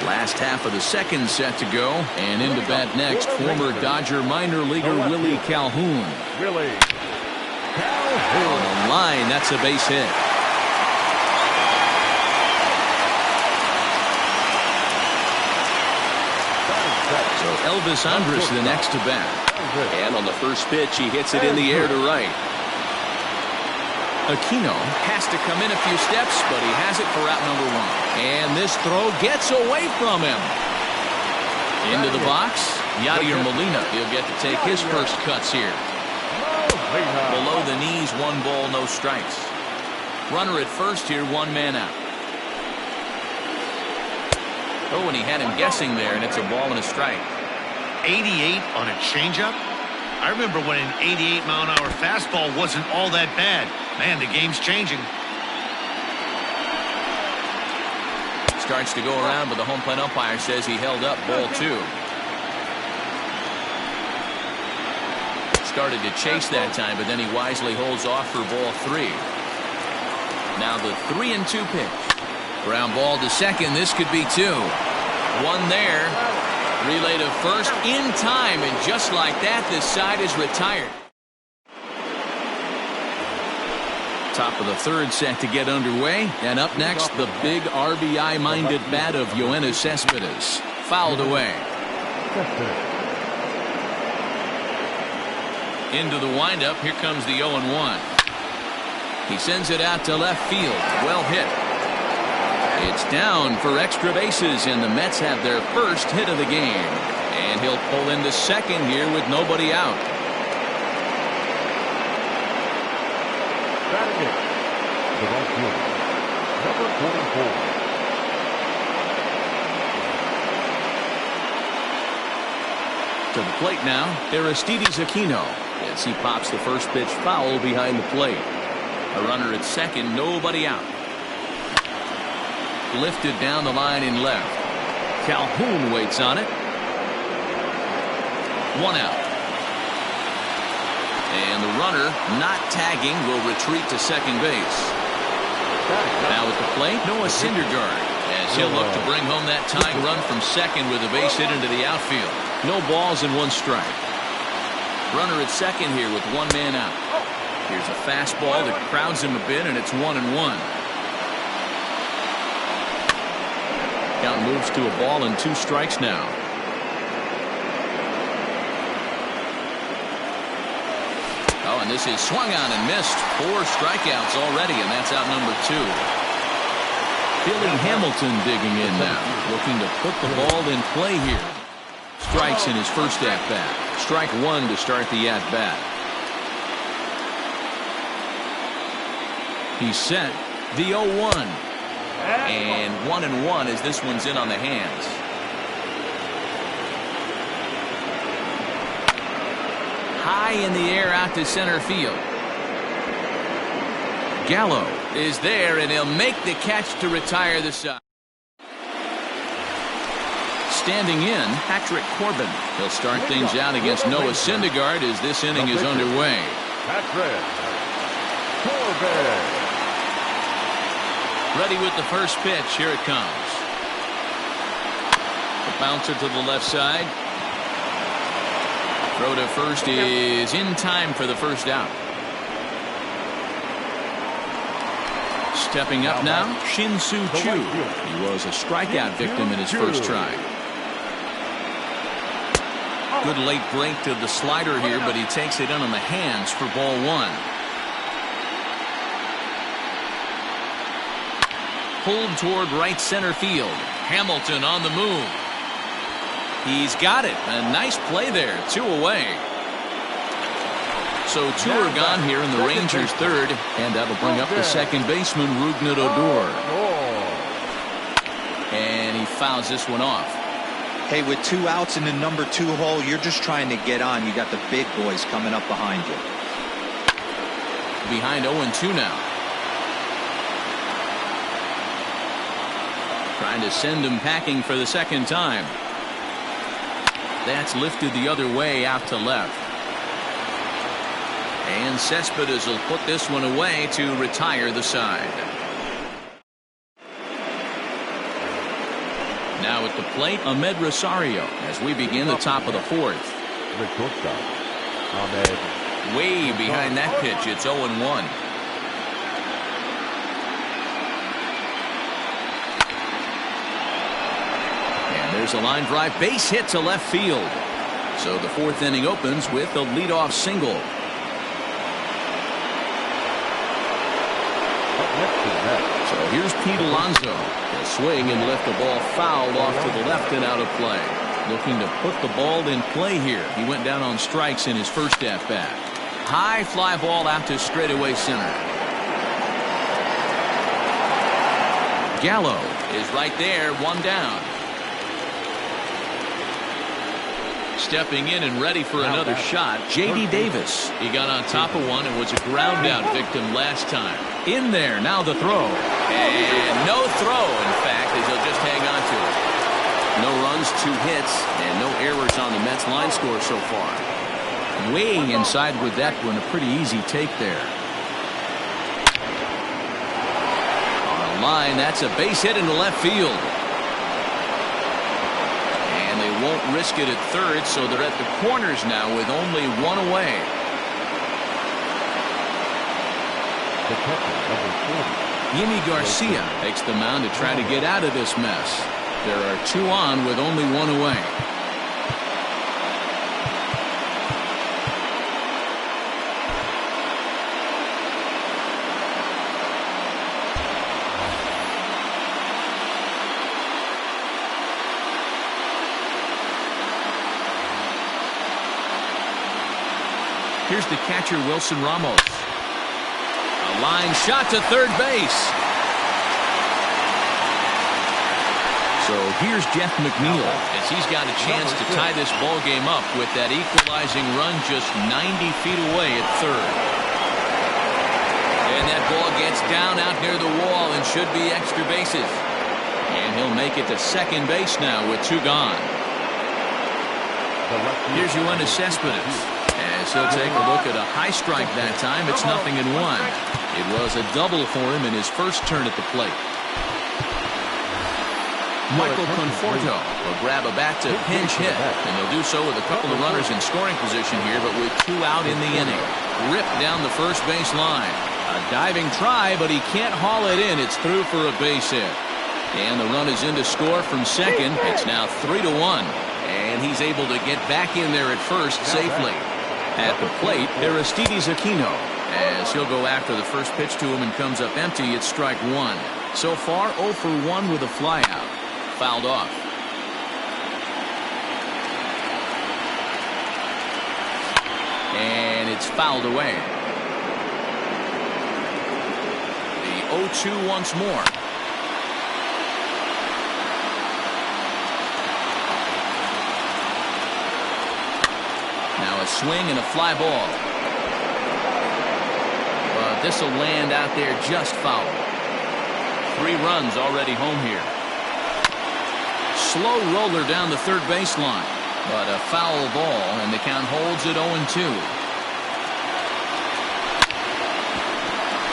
Last half of the second set to go, and into bat next, former Dodger minor leaguer Willie Calhoun. On the line, that's a base hit. So Elvis Andrus the next to bat. And on the first pitch, he hits it in the air to right. Aquino has to come in a few steps, but he has it for out number one. And this throw gets away from him. Into the box, Yadier Molina. He'll get to take his first cuts here. Below the knees, 1 ball, no strikes. Runner at first here, 1 man out. Oh, and he had him guessing there, and it's a ball and a strike. 88 on a changeup? I remember when an 88-mile-an-hour fastball wasn't all that bad. Man, the game's changing. Starts to go around, but the home plate umpire says he held up ball 2. Started to chase that time, but then he wisely holds off for ball 3. Now the 3-2 pitch. Ground ball to second. This could be 2. 1 there. Relay to first in time, and just like that, this side is retired. Top of the third set to get underway, and up next, the big RBI-minded bat of Yoenis Cespedes. Fouled away. Into the windup, here comes the 0-1. He sends it out to left field. Well hit. It's down for extra bases, and the Mets have their first hit of the game. And he'll pull into second here with nobody out. Batting it, the right fielder, number 44. To the plate now, Aristides Aquino, as he pops the first pitch foul behind the plate. A runner at second, nobody out. Lifted down the line in left. Calhoun waits on it. 1 out. And the runner, not tagging, will retreat to second base. Now at the plate, Noah Syndergaard, as he'll look to bring home that tying run from second with a base hit into the outfield. No balls and 1 strike. Runner at second here with 1 man out. Here's a fastball that crowds him a bit, and it's 1-1. Count moves to a ball and 2 strikes now. Oh, and this is swung on and missed. 4 strikeouts already, and that's out number 2. Billy Hamilton digging in now, looking to put the ball in play here. Strikes in his first at-bat. Strike 1 to start the at-bat. He's set. The 0-1. And 1-1 as this one's in on the hands. High in the air out to center field. Gallo is there, and he'll make the catch to retire the side. Standing in, Patrick Corbin. He'll start things out against Noah Syndergaard as this inning is underway. Patrick Corbin. Ready with the first pitch. Here it comes. The bouncer to the left side. Throw to first is in time for the first out. Stepping up now, Shin-Soo Choo. He was a strikeout victim in his first try. Good late break to the slider here, but he takes it in on the hands for ball one. Pulled toward right center field. Hamilton on the move. He's got it. A nice play there. 2 away. So 2 are gone here in the Rangers' third, and that'll bring up the second baseman, Rougned Odor. And he fouls this one off. Hey, with 2 outs in the number 2 hole, you're just trying to get on. You got the big boys coming up behind you. Behind 0-2 now. Trying to send him packing for the second time. That's lifted the other way out to left. And Cespedes will put this one away to retire the side. Now at the plate, Ahmed Rosario as we begin the top of the fourth. Way behind that pitch. It's 0-1. There's a line drive base hit to left field. So the fourth inning opens with a leadoff single. So here's Pete Alonso. He'll swing and lift the ball foul off to the left and out of play. Looking to put the ball in play here. He went down on strikes in his first at bat. High fly ball out to straightaway center. Gallo is right there, 1 down. Stepping in and ready for another shot, J.D. Davis. He got on top of one and was a ground out victim last time. In there, now the throw. And no throw, in fact, as he'll just hang on to it. No runs, 2 hits, and no errors on the Mets line score so far. Way inside with that one, a pretty easy take there. On a line, that's a base hit into left field. Won't risk it at third, so they're at the corners now with only 1 away. Yimi Garcia takes the mound to try to get out of this mess. There are 2 on with only 1 away. Here's the catcher, Wilson Ramos. A line shot to third base. So here's Jeff McNeil as he's got a chance to tie this ball game up with that equalizing run just 90 feet away at third. And that ball gets down out near the wall and should be extra bases. And he'll make it to second base now with 2 gone. Here's Yoenis Cespedes. As he'll take a look at a high strike that time, it's 0-1. It was a double for him in his first turn at the plate. Michael Conforto will grab a bat to pinch hit, and he'll do so with a couple of runners in scoring position here, but with 2 out in the inning. Ripped down the first base line. A diving try, but he can't haul it in. It's through for a base hit. And the run is in to score from second. It's now 3-1. And he's able to get back in there at first safely. At the plate, Aristides Aquino. As he'll go after the first pitch to him and comes up empty, it's strike 1. So far, 0 for 1 with a flyout. Fouled off. And it's fouled away. The 0-2 once more. Now a swing and a fly ball. But this will land out there just foul. 3 runs already home here. Slow roller down the third baseline. But a foul ball, and the count holds at 0-2.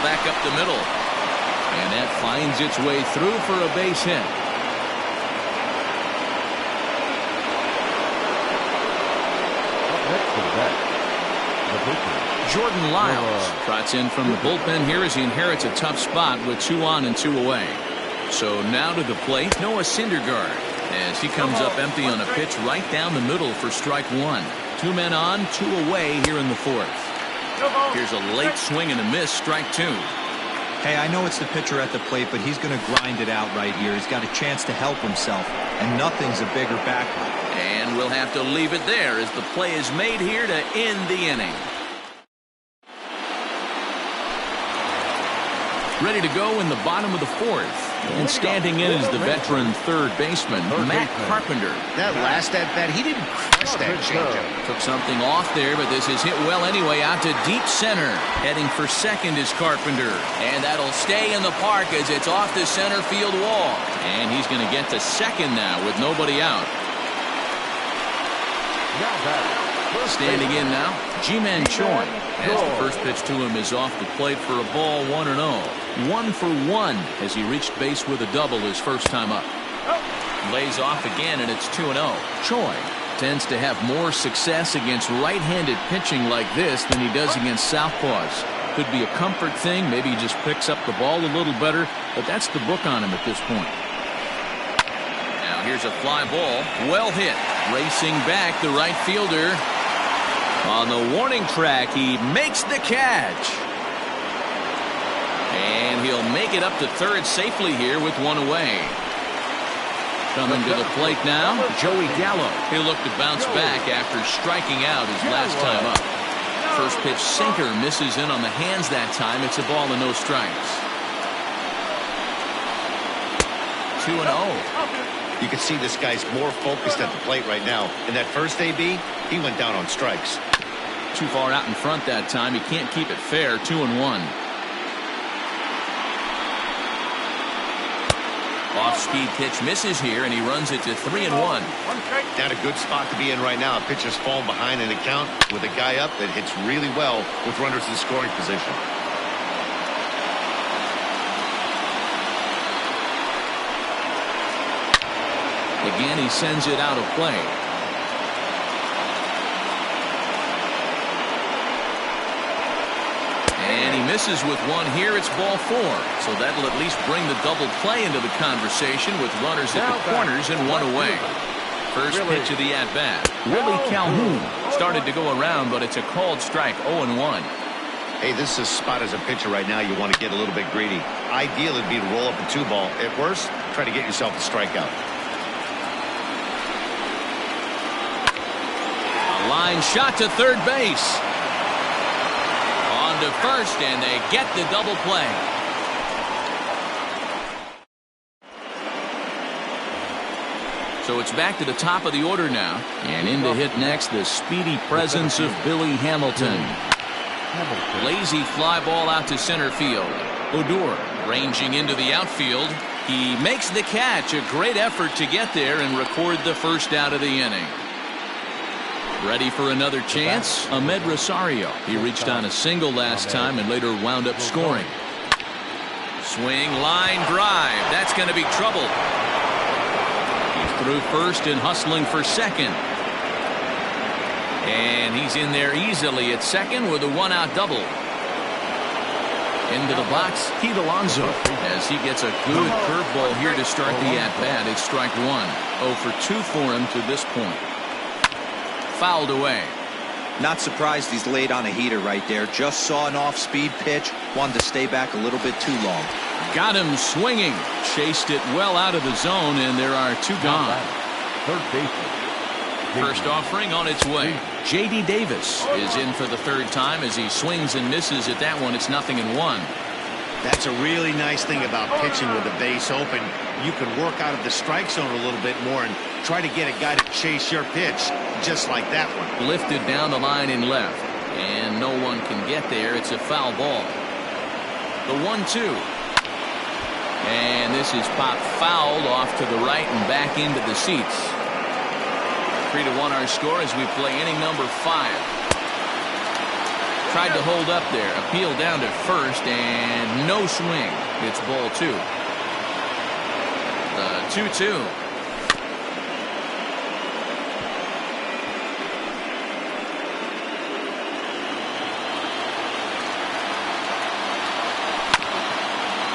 Back up the middle. And that finds its way through for a base hit. pitcher. Jordan Lyles trots in from the bullpen here as he inherits a tough spot with 2 on and 2 away. So now to the plate, Noah Syndergaard, as he comes up empty on a pitch right down the middle for strike 1. 2 men on, 2 away here in the 4th. Here's a late swing and a miss, strike 2. Hey, I know it's the pitcher at the plate, but he's going to grind it out right here. He's got a chance to help himself, and nothing's a bigger backup. And we'll have to leave it there as the play is made here to end the inning. Ready to go in the bottom of the 4th. And standing in is the veteran third baseman, Matt Carpenter. That last at-bat, he didn't crush that changeup. Took something off there, but this is hit well anyway out to deep center. Heading for second is Carpenter. And that'll stay in the park as it's off the center field wall. And he's going to get to second now with nobody out. Standing in now, Ji-Man Choi, as the first pitch to him is off the plate for a ball 1-0. 1 for 1 as he reached base with a double his first time up. Lays off again and it's 2-0. Choi tends to have more success against right-handed pitching like this than he does against southpaws. Could be a comfort thing, maybe he just picks up the ball a little better, but that's the book on him at this point. Now here's a fly ball, well hit. Racing back the right fielder. On the warning track, he makes the catch. And he'll make it up to third safely here with 1 away. Coming to the plate now, Joey Gallo. He'll look to bounce back after striking out his last time up. First pitch sinker misses in on the hands that time. It's a ball and no strikes. 2-0. You can see this guy's more focused at the plate right now. In that first AB, he went down on strikes. Too far out in front that time. He can't keep it fair. 2-1. Off-speed pitch misses here, and he runs it to 3-1. Not a good spot to be in right now. A pitcher's falling behind in the count with a guy up that hits really well with runners in scoring position. Again, he sends it out of play. And he misses with 1 here. It's ball 4. So that'll at least bring the double play into the conversation with runners at the corners and 1 away. First pitch of the at-bat. Willie Calhoun started to go around, but it's a called strike, 0-1. Hey, this is a spot as a pitcher right now you want to get a little bit greedy. Ideal would be to roll up a 2-ball. At worst, try to get yourself a strikeout. Line shot to third base. On to first, and they get the double play. So it's back to the top of the order now. And in to hit next, the speedy presence of Billy Hamilton. Lazy fly ball out to center field. Odor ranging into the outfield. He makes the catch. A great effort to get there and record the first out of the inning. Ready for another chance? Ahmed Rosario. He reached on a single last time and later wound up scoring. Swing, line drive. That's going to be trouble. He's through first and hustling for second. And he's in there easily at second with a 1-out double. Into the box, Pete Alonso, as he gets a good curveball here to start the at-bat. It's strike 1. 0 for 2 for him to this point. Fouled away. Not surprised he's laid on a heater right there. Just saw an off-speed pitch. Wanted to stay back a little bit too long. Got him swinging. Chased it well out of the zone, and there are 2 gone. Third baseman. First offering on its way. J.D. Davis is in for the third time as he swings and misses at that one. It's 0-1. That's a really nice thing about pitching with the base open. You can work out of the strike zone a little bit more and try to get a guy to chase your pitch, just like that one. Lifted down the line in left, and no one can get there. It's a foul ball. The 1-2. And this is popped fouled off to the right and back into the seats. 3-1 our score as we play inning number 5. Tried to hold up there. Appeal down to first, and no swing. It's ball 2. The 2-2.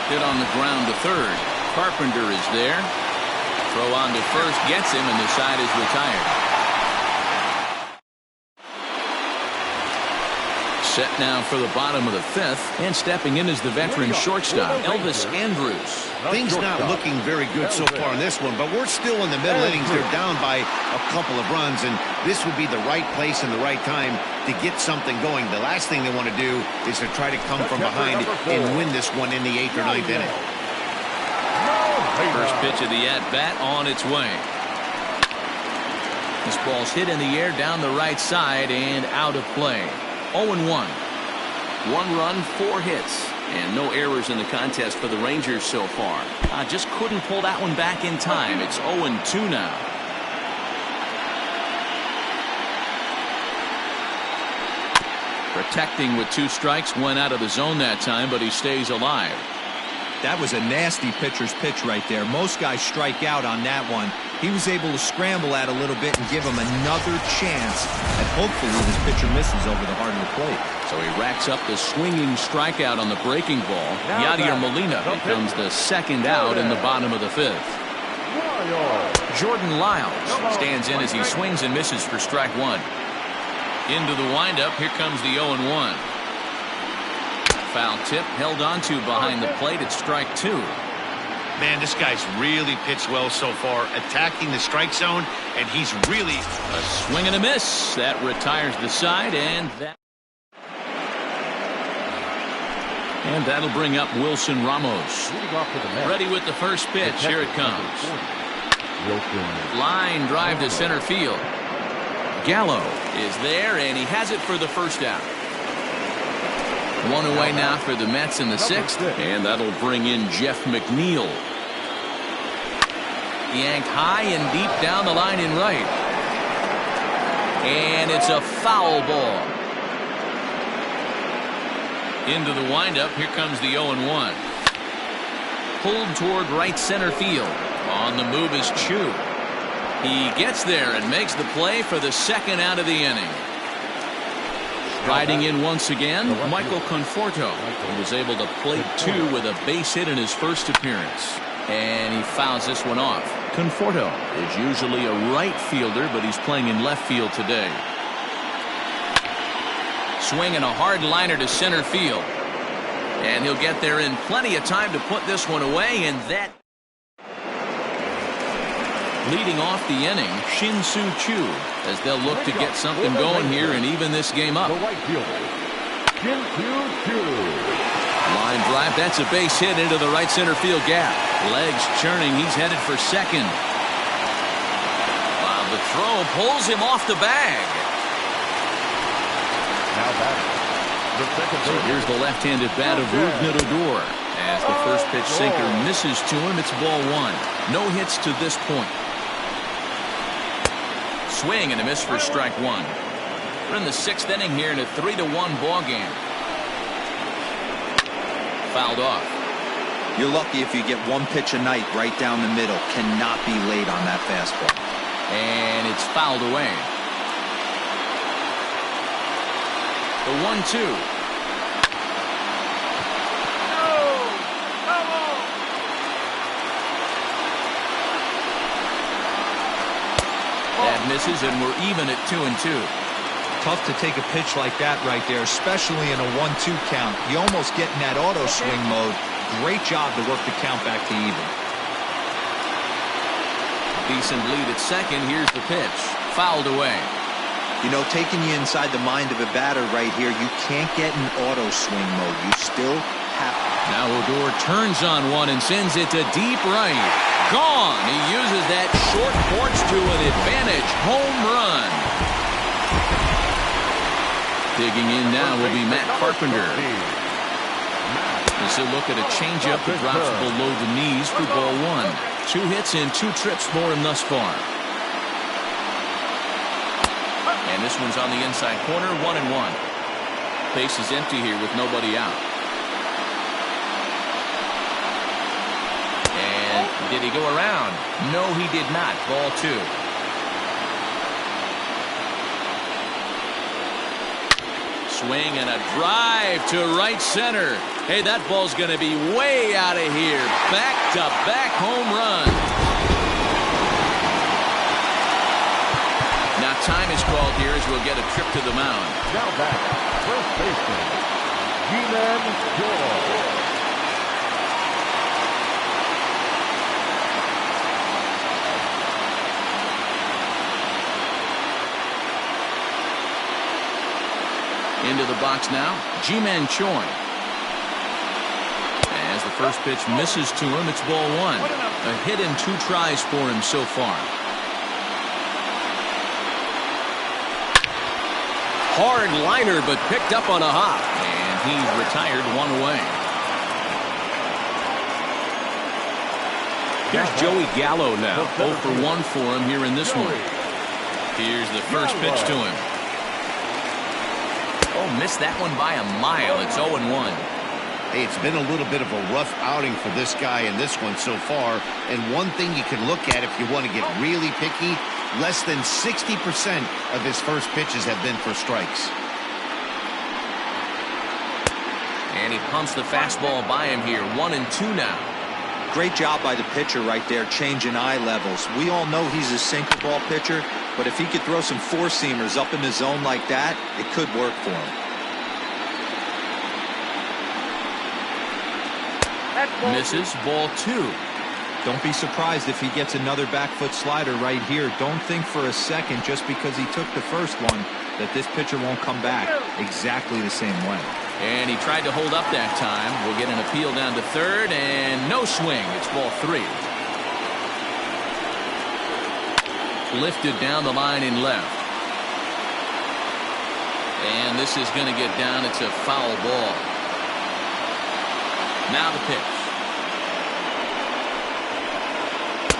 Hit on the ground to third. Carpenter is there. Throw on to first gets him, and the side is retired. Set now for the bottom of the fifth, and stepping in is the veteran shortstop, Elvis Andrews. Things not looking very good so far in this one, but we're still in the middle innings. They're down by a couple of runs, and this would be the right place and the right time to get something going. The last thing they want to do is to try to come from behind and win this one in the 8th or 9th inning. First pitch of the at-bat on its way. This ball's hit in the air down the right side and out of play. 0-1. 1 run, 4 hits, and no errors in the contest for the Rangers so far. Just couldn't pull that one back in time. It's 0-2 now. Protecting with 2 strikes, went out of the zone that time, but he stays alive. That was a nasty pitcher's pitch right there. Most guys strike out on that one. He was able to scramble at a little bit and give him another chance, and hopefully this pitcher misses over the heart of the plate. So he racks up the swinging strikeout on the breaking ball. Yadier Molina becomes the second out in the bottom of the 5th. Jordan Lyles stands in as he swings and misses for strike 1. Into the windup, here comes the 0-1. Foul tip held onto behind the plate at strike 2. Man, this guy's really pitched well so far, attacking the strike zone, and he's really... A swing and a miss. That retires the side, and that'll bring up Wilson Ramos. Ready with the first pitch. Here it comes. Line drive to center field. Gallo is there, and he has it for the first out. 1 away now for the Mets in the 6th, and that'll bring in Jeff McNeil. Yanked high and deep down the line in right. And it's a foul ball. Into the windup, here comes the 0-1. Pulled toward right center field. On the move is Chu. He gets there and makes the play for the second out of the inning. Riding in once again, Michael Conforto. He was able to plate 2 with a base hit in his first appearance. And he fouls this one off. Conforto is usually a right fielder, but he's playing in left field today. Swinging a hard liner to center field. And he'll get there in plenty of time to put this one away, and that... Leading off the inning, Shin-Soo Choo, as they'll look to get something going here and even this game up. Line drive, that's a base hit into the right center field gap. Legs churning, he's headed for second. While the throw pulls him off the bag. So here's the left-handed bat of Rougned Odor. As the first pitch sinker misses to him, it's ball 1. No hits to this point. Swing and a miss for strike 1. We're in the 6th inning here in a 3-1 ball game. Fouled off. You're lucky if you get 1 pitch a night right down the middle. Cannot be late on that fastball. And it's fouled away. The 1-2. That misses, and we're even at 2-2. Tough to take a pitch like that right there, especially in a 1-2 count. You almost get in that auto swing mode. Great job to work the count back to even. Decent lead at second. Here's the pitch. Fouled away. You know, taking you inside the mind of a batter right here, you can't get in auto swing mode. You still have to. Now Odor turns on one and sends it to deep right. Gone. He uses that short porch to an advantage. Home run. Digging in now will be Matt Carpenter. As they look at a changeup that drops below the knees for ball 1. 2 hits and 2 trips for him thus far. And this one's on the inside corner, 1-1. Base is empty here with nobody out. And did he go around? No, he did not. Ball 2. Swing and a drive to right center. Hey, that ball's going to be way out of here. Back-to-back home run. Now time is called here as we'll get a trip to the mound. Now back, first baseman, G-Man Joy. Into the box now, G-Man Choi. As the first pitch misses to him, it's ball one. A hit in 2 tries for him so far. Hard liner, but picked up on a hop. And he's retired 1 away. Here's Joey Gallo now. 0 for 1 for him here in this one. Here's the first pitch to him. Oh, missed that one by a mile. It's 0-1. Hey, it's been a little bit of a rough outing for this guy in this one so far. And one thing you can look at if you want to get really picky, less than 60% of his first pitches have been for strikes. And he pumps the fastball by him here. 1-2 now. Great job by the pitcher right there, changing eye levels. We all know he's a sinker ball pitcher, but if he could throw some four-seamers up in the zone like that, it could work for him. Misses, ball 2. Don't be surprised if he gets another back foot slider right here. Don't think for a second, just because he took the first one, that this pitcher won't come back exactly the same way. And he tried to hold up that time. We'll get an appeal down to third, and no swing. It's ball 3. Lifted down the line in left. And this is going to get down. It's a foul ball. Now the pitch.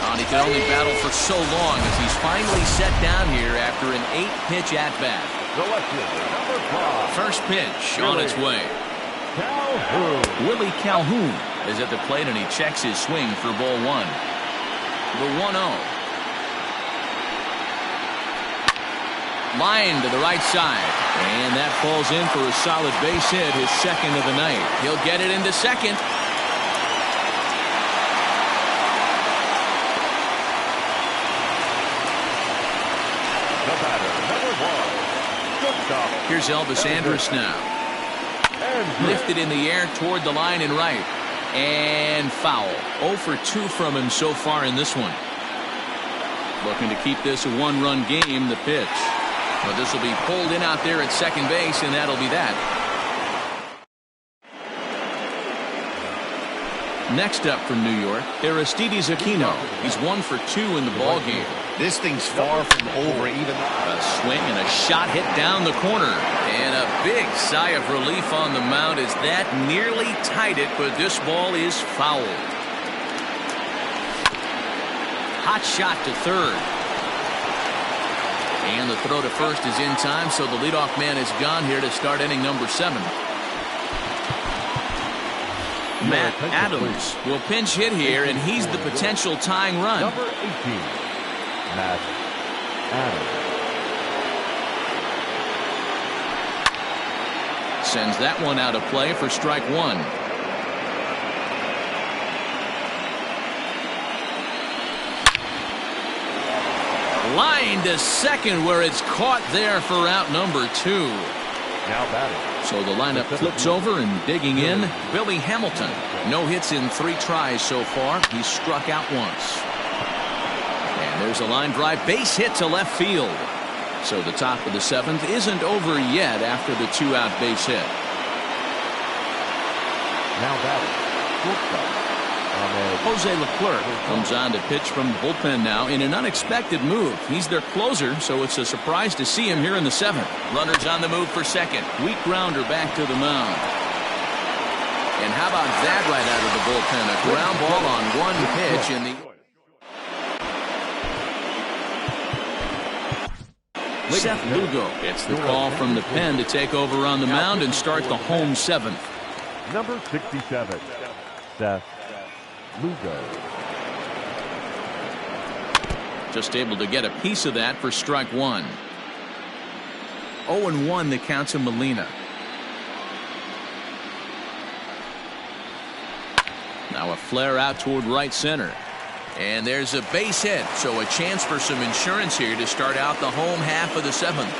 And he can only battle for so long as he's finally set down here after an 8-pitch at-bat. Number 5. First pitch on its way. Calhoun. Willie Calhoun is at the plate, and he checks his swing for ball 1. The 1-0. Line to the right side, and that falls in for a solid base hit, his second of the night. He'll get it into second. The batter, number 1. Shortstop. Here's Elvis Andrus now. Lifted in the air toward the line and right, and foul. 0 for 2 from him so far in this one. Looking to keep this a 1-run game. The pitch. But this will be pulled in out there at second base, and that'll be that. Next up from New York, Aristides Aquino. He's 1 for 2 in the ball game. This thing's far from over even. A swing and a shot hit down the corner. And a big sigh of relief on the mound as that nearly tied it, but this ball is fouled. Hot shot to third. And the throw to first is in time, so the leadoff man is gone here to start inning number 7. Matt Adams will pinch hit here, and he's the potential tying run. Number 18, Matt Adams. Sends that one out of play for strike 1. Line to second, where it's caught there for out number 2. Now batting. So the lineup flips over, and digging in, Billy Hamilton. No hits in 3 tries so far. He's struck out once. And there's a line drive base hit to left field. So the top of the 7th isn't over yet after the 2-out base hit. Now batting. Shortstop. Jose Leclerc comes on to pitch from the bullpen now in an unexpected move. He's their closer, so it's a surprise to see him here in the 7th. Runners on the move for second. Weak grounder back to the mound. And how about that right out of the bullpen? A ground ball on one pitch in the... Seth Lugo gets the call from the pen to take over on the mound and start the home 7th. Number 67, Seth Lugo. Just able to get a piece of that for strike 1. 0-1 the count to Molina. Now a flare out toward right center. And there's a base hit, so a chance for some insurance here to start out the home half of the seventh.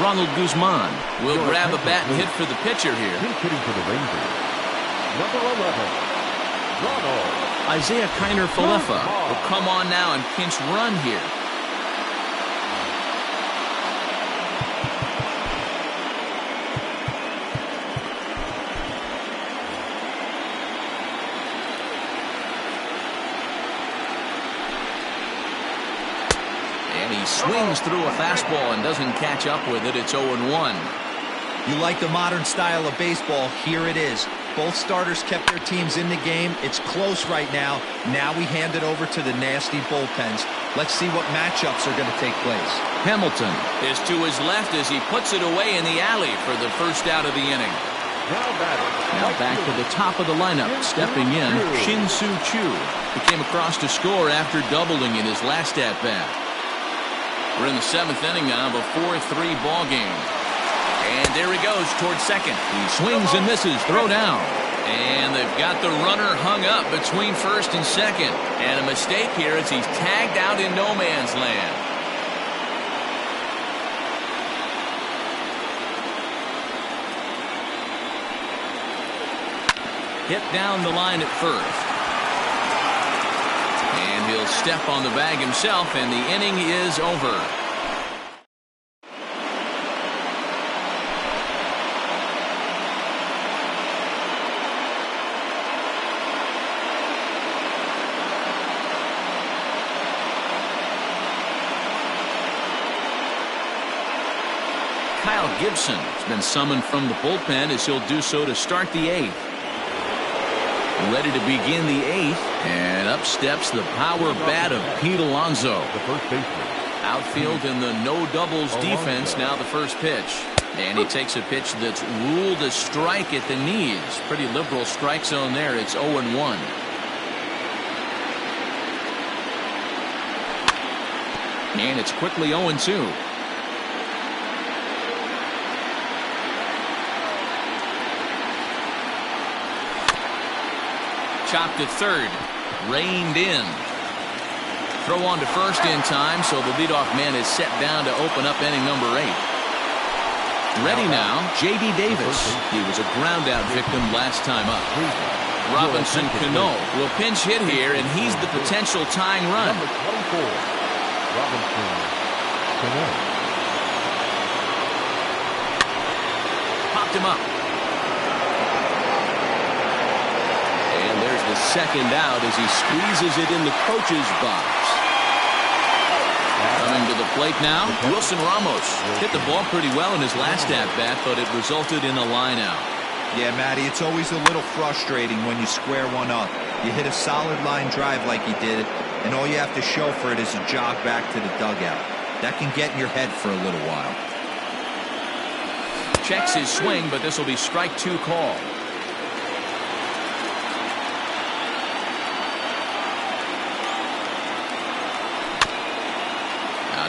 Ronald Guzman will grab a bat and hit for the pitcher here. He's hitting for the Rangers. Number 11, Ronald. Isaiah Kiner-Falefa will come on now and pinch run here. He swings through a fastball and doesn't catch up with it. It's 0-1. You like the modern style of baseball? Here it is. Both starters kept their teams in the game. It's close right now. Now we hand it over to the nasty bullpens. Let's see what matchups are going to take place. Hamilton is to his left as he puts it away in the alley for the first out of the inning. Now back to the top of the lineup. Stepping in, Shin-Soo Choo. He came across to score after doubling in his last at-bat. We're in the seventh inning now of a 4-3 ball game. And there he goes towards second. He swings and misses. Throw down. And they've got the runner hung up between first and second. And a mistake here as he's tagged out in no man's land. Hit down the line at first. And he'll step on the bag himself, and the inning is over. Kyle Gibson has been summoned from the bullpen as he'll do so to start the eighth. Ready to begin the eighth, and up steps the power bat of Pete Alonso. The first baseman. Outfield in the no doubles defense. Now the first pitch, and he takes a pitch that's ruled a strike at the knees. Pretty liberal strike zone there. It's 0-1. And it's quickly 0-2. Chopped to third, reined in. Throw on to first in time, so the leadoff man is set down to open up inning number 8. Ready now, J.D. Davis. He was a ground-out victim last time up. Robinson Cano will pinch hit here, and he's the potential tying run. Number 24, Robinson Cano. Popped him up. The second out as he squeezes it in the coach's box. Coming to the plate now, Wilson Ramos hit the ball pretty well in his last at-bat, but it resulted in a line out. Yeah, Matty, it's always a little frustrating when you square one up. You hit a solid line drive like he did, and all you have to show for it is a jog back to the dugout. That can get in your head for a little while. Checks his swing, but this will be strike 2 call.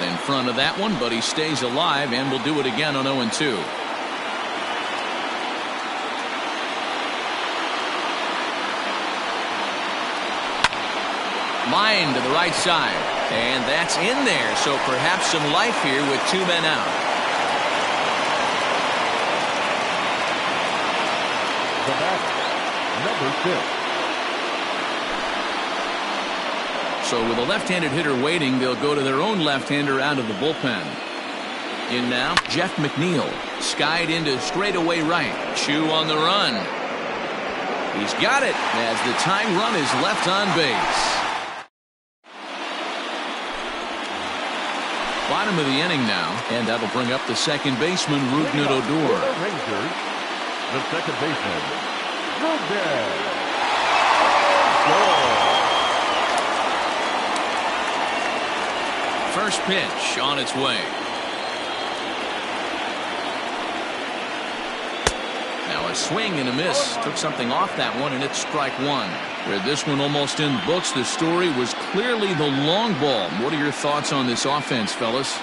In front of that one, but he stays alive and will do it again on 0-2. Line to the right side, and that's in there, so perhaps some life here with 2 men out. The batter, number 6. So with a left-handed hitter waiting, they'll go to their own left-hander out of the bullpen. In now, Jeff McNeil. Skied into straightaway right. Chu on the run. He's got it as the tying run is left on base. Bottom of the inning now, and that'll bring up the second baseman, Rougned Odor. Rangers, the second baseman, Rougned. First pitch on its way. Now a swing and a miss. Took something off that one, and it's strike 1. With this one almost in books, the story was clearly the long ball. What are your thoughts on this offense, fellas?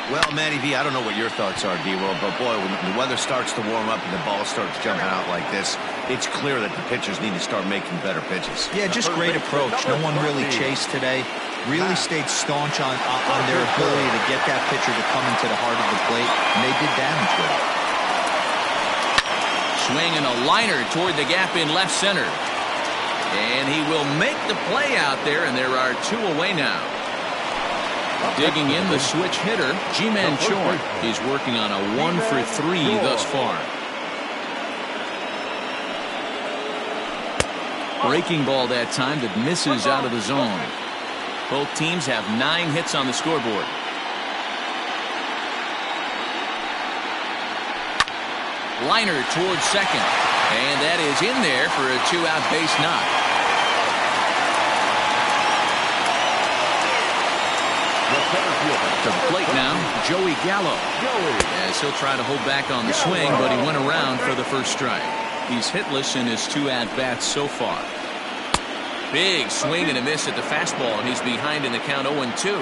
Well, Matty V, I don't know what your thoughts are, D-World, but boy, when the weather starts to warm up and the ball starts jumping out like this, it's clear that the pitchers need to start making better pitches. Yeah, just great approach. No one really chased today. Really stayed staunch on their ability to get that pitcher to come into the heart of the plate, and they did damage with it. Swing and a liner toward the gap in left center. And he will make the play out there, and there are 2 away now. Digging in the switch hitter, G-Man Choi. He's working on a 1 for 3 thus far. Breaking ball that time that misses out of the zone. Both teams have 9 hits on the scoreboard. Liner towards second. And that is in there for a 2-out base knock. To the plate now, Joey Gallo. As he'll try to hold back on the swing, but he went around for the first strike. He's hitless in his 2 at-bats so far. Big swing and a miss at the fastball, and he's behind in the count 0-2.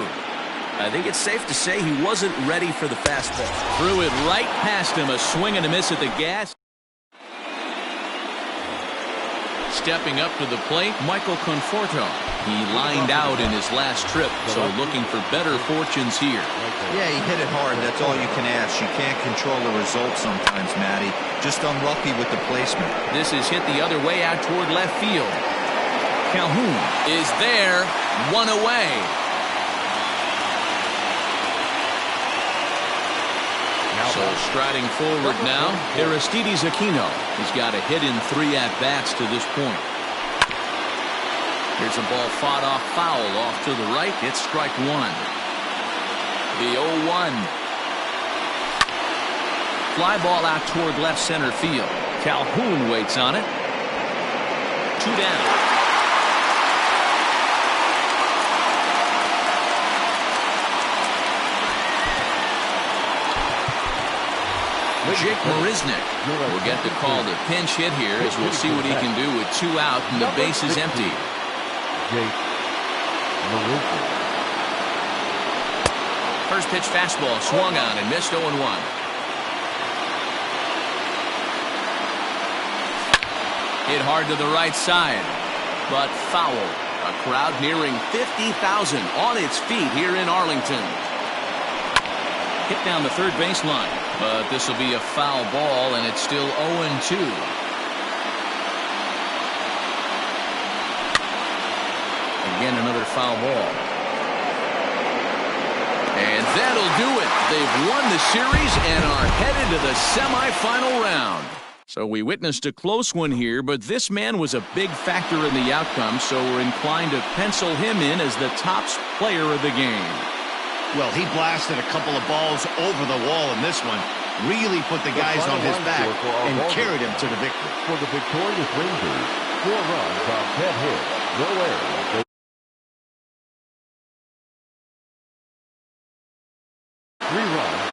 I think it's safe to say he wasn't ready for the fastball. Threw it right past him, a swing and a miss at the gas. Stepping up to the plate, Michael Conforto. He lined out in his last trip, so looking for better fortunes here. Yeah, he hit it hard. That's all you can ask. You can't control the results sometimes, Matty. Just unlucky with the placement. This is hit the other way out toward left field. Calhoun is there, 1 away. So striding forward now, Aristides Aquino. He's got a hit in 3 at-bats to this point. Here's a ball fought off foul off to the right. It's strike 1. The 0-1. Fly ball out toward left center field. Calhoun waits on it. 2 down. Jake Marisnick will get the call to pinch hit here, as we'll see what he can do with 2 out and the base is empty. Jake Marisnick. First pitch fastball swung on and missed 0-1. Hit hard to the right side, but foul. A crowd nearing 50,000 on its feet here in Arlington. Hit down the third baseline, but this will be a foul ball, and it's still 0-2. Again, another foul ball. And that'll do it. They've won the series and are headed to the semifinal round. So we witnessed a close one here, but this man was a big factor in the outcome, so we're inclined to pencil him in as the top player of the game. Well, he blasted a couple of balls over the wall in this one. Really put the guys on his back and carried him to the victory. For the victorious Rangers, 4 runs on 10 hits, no errors. 3 runs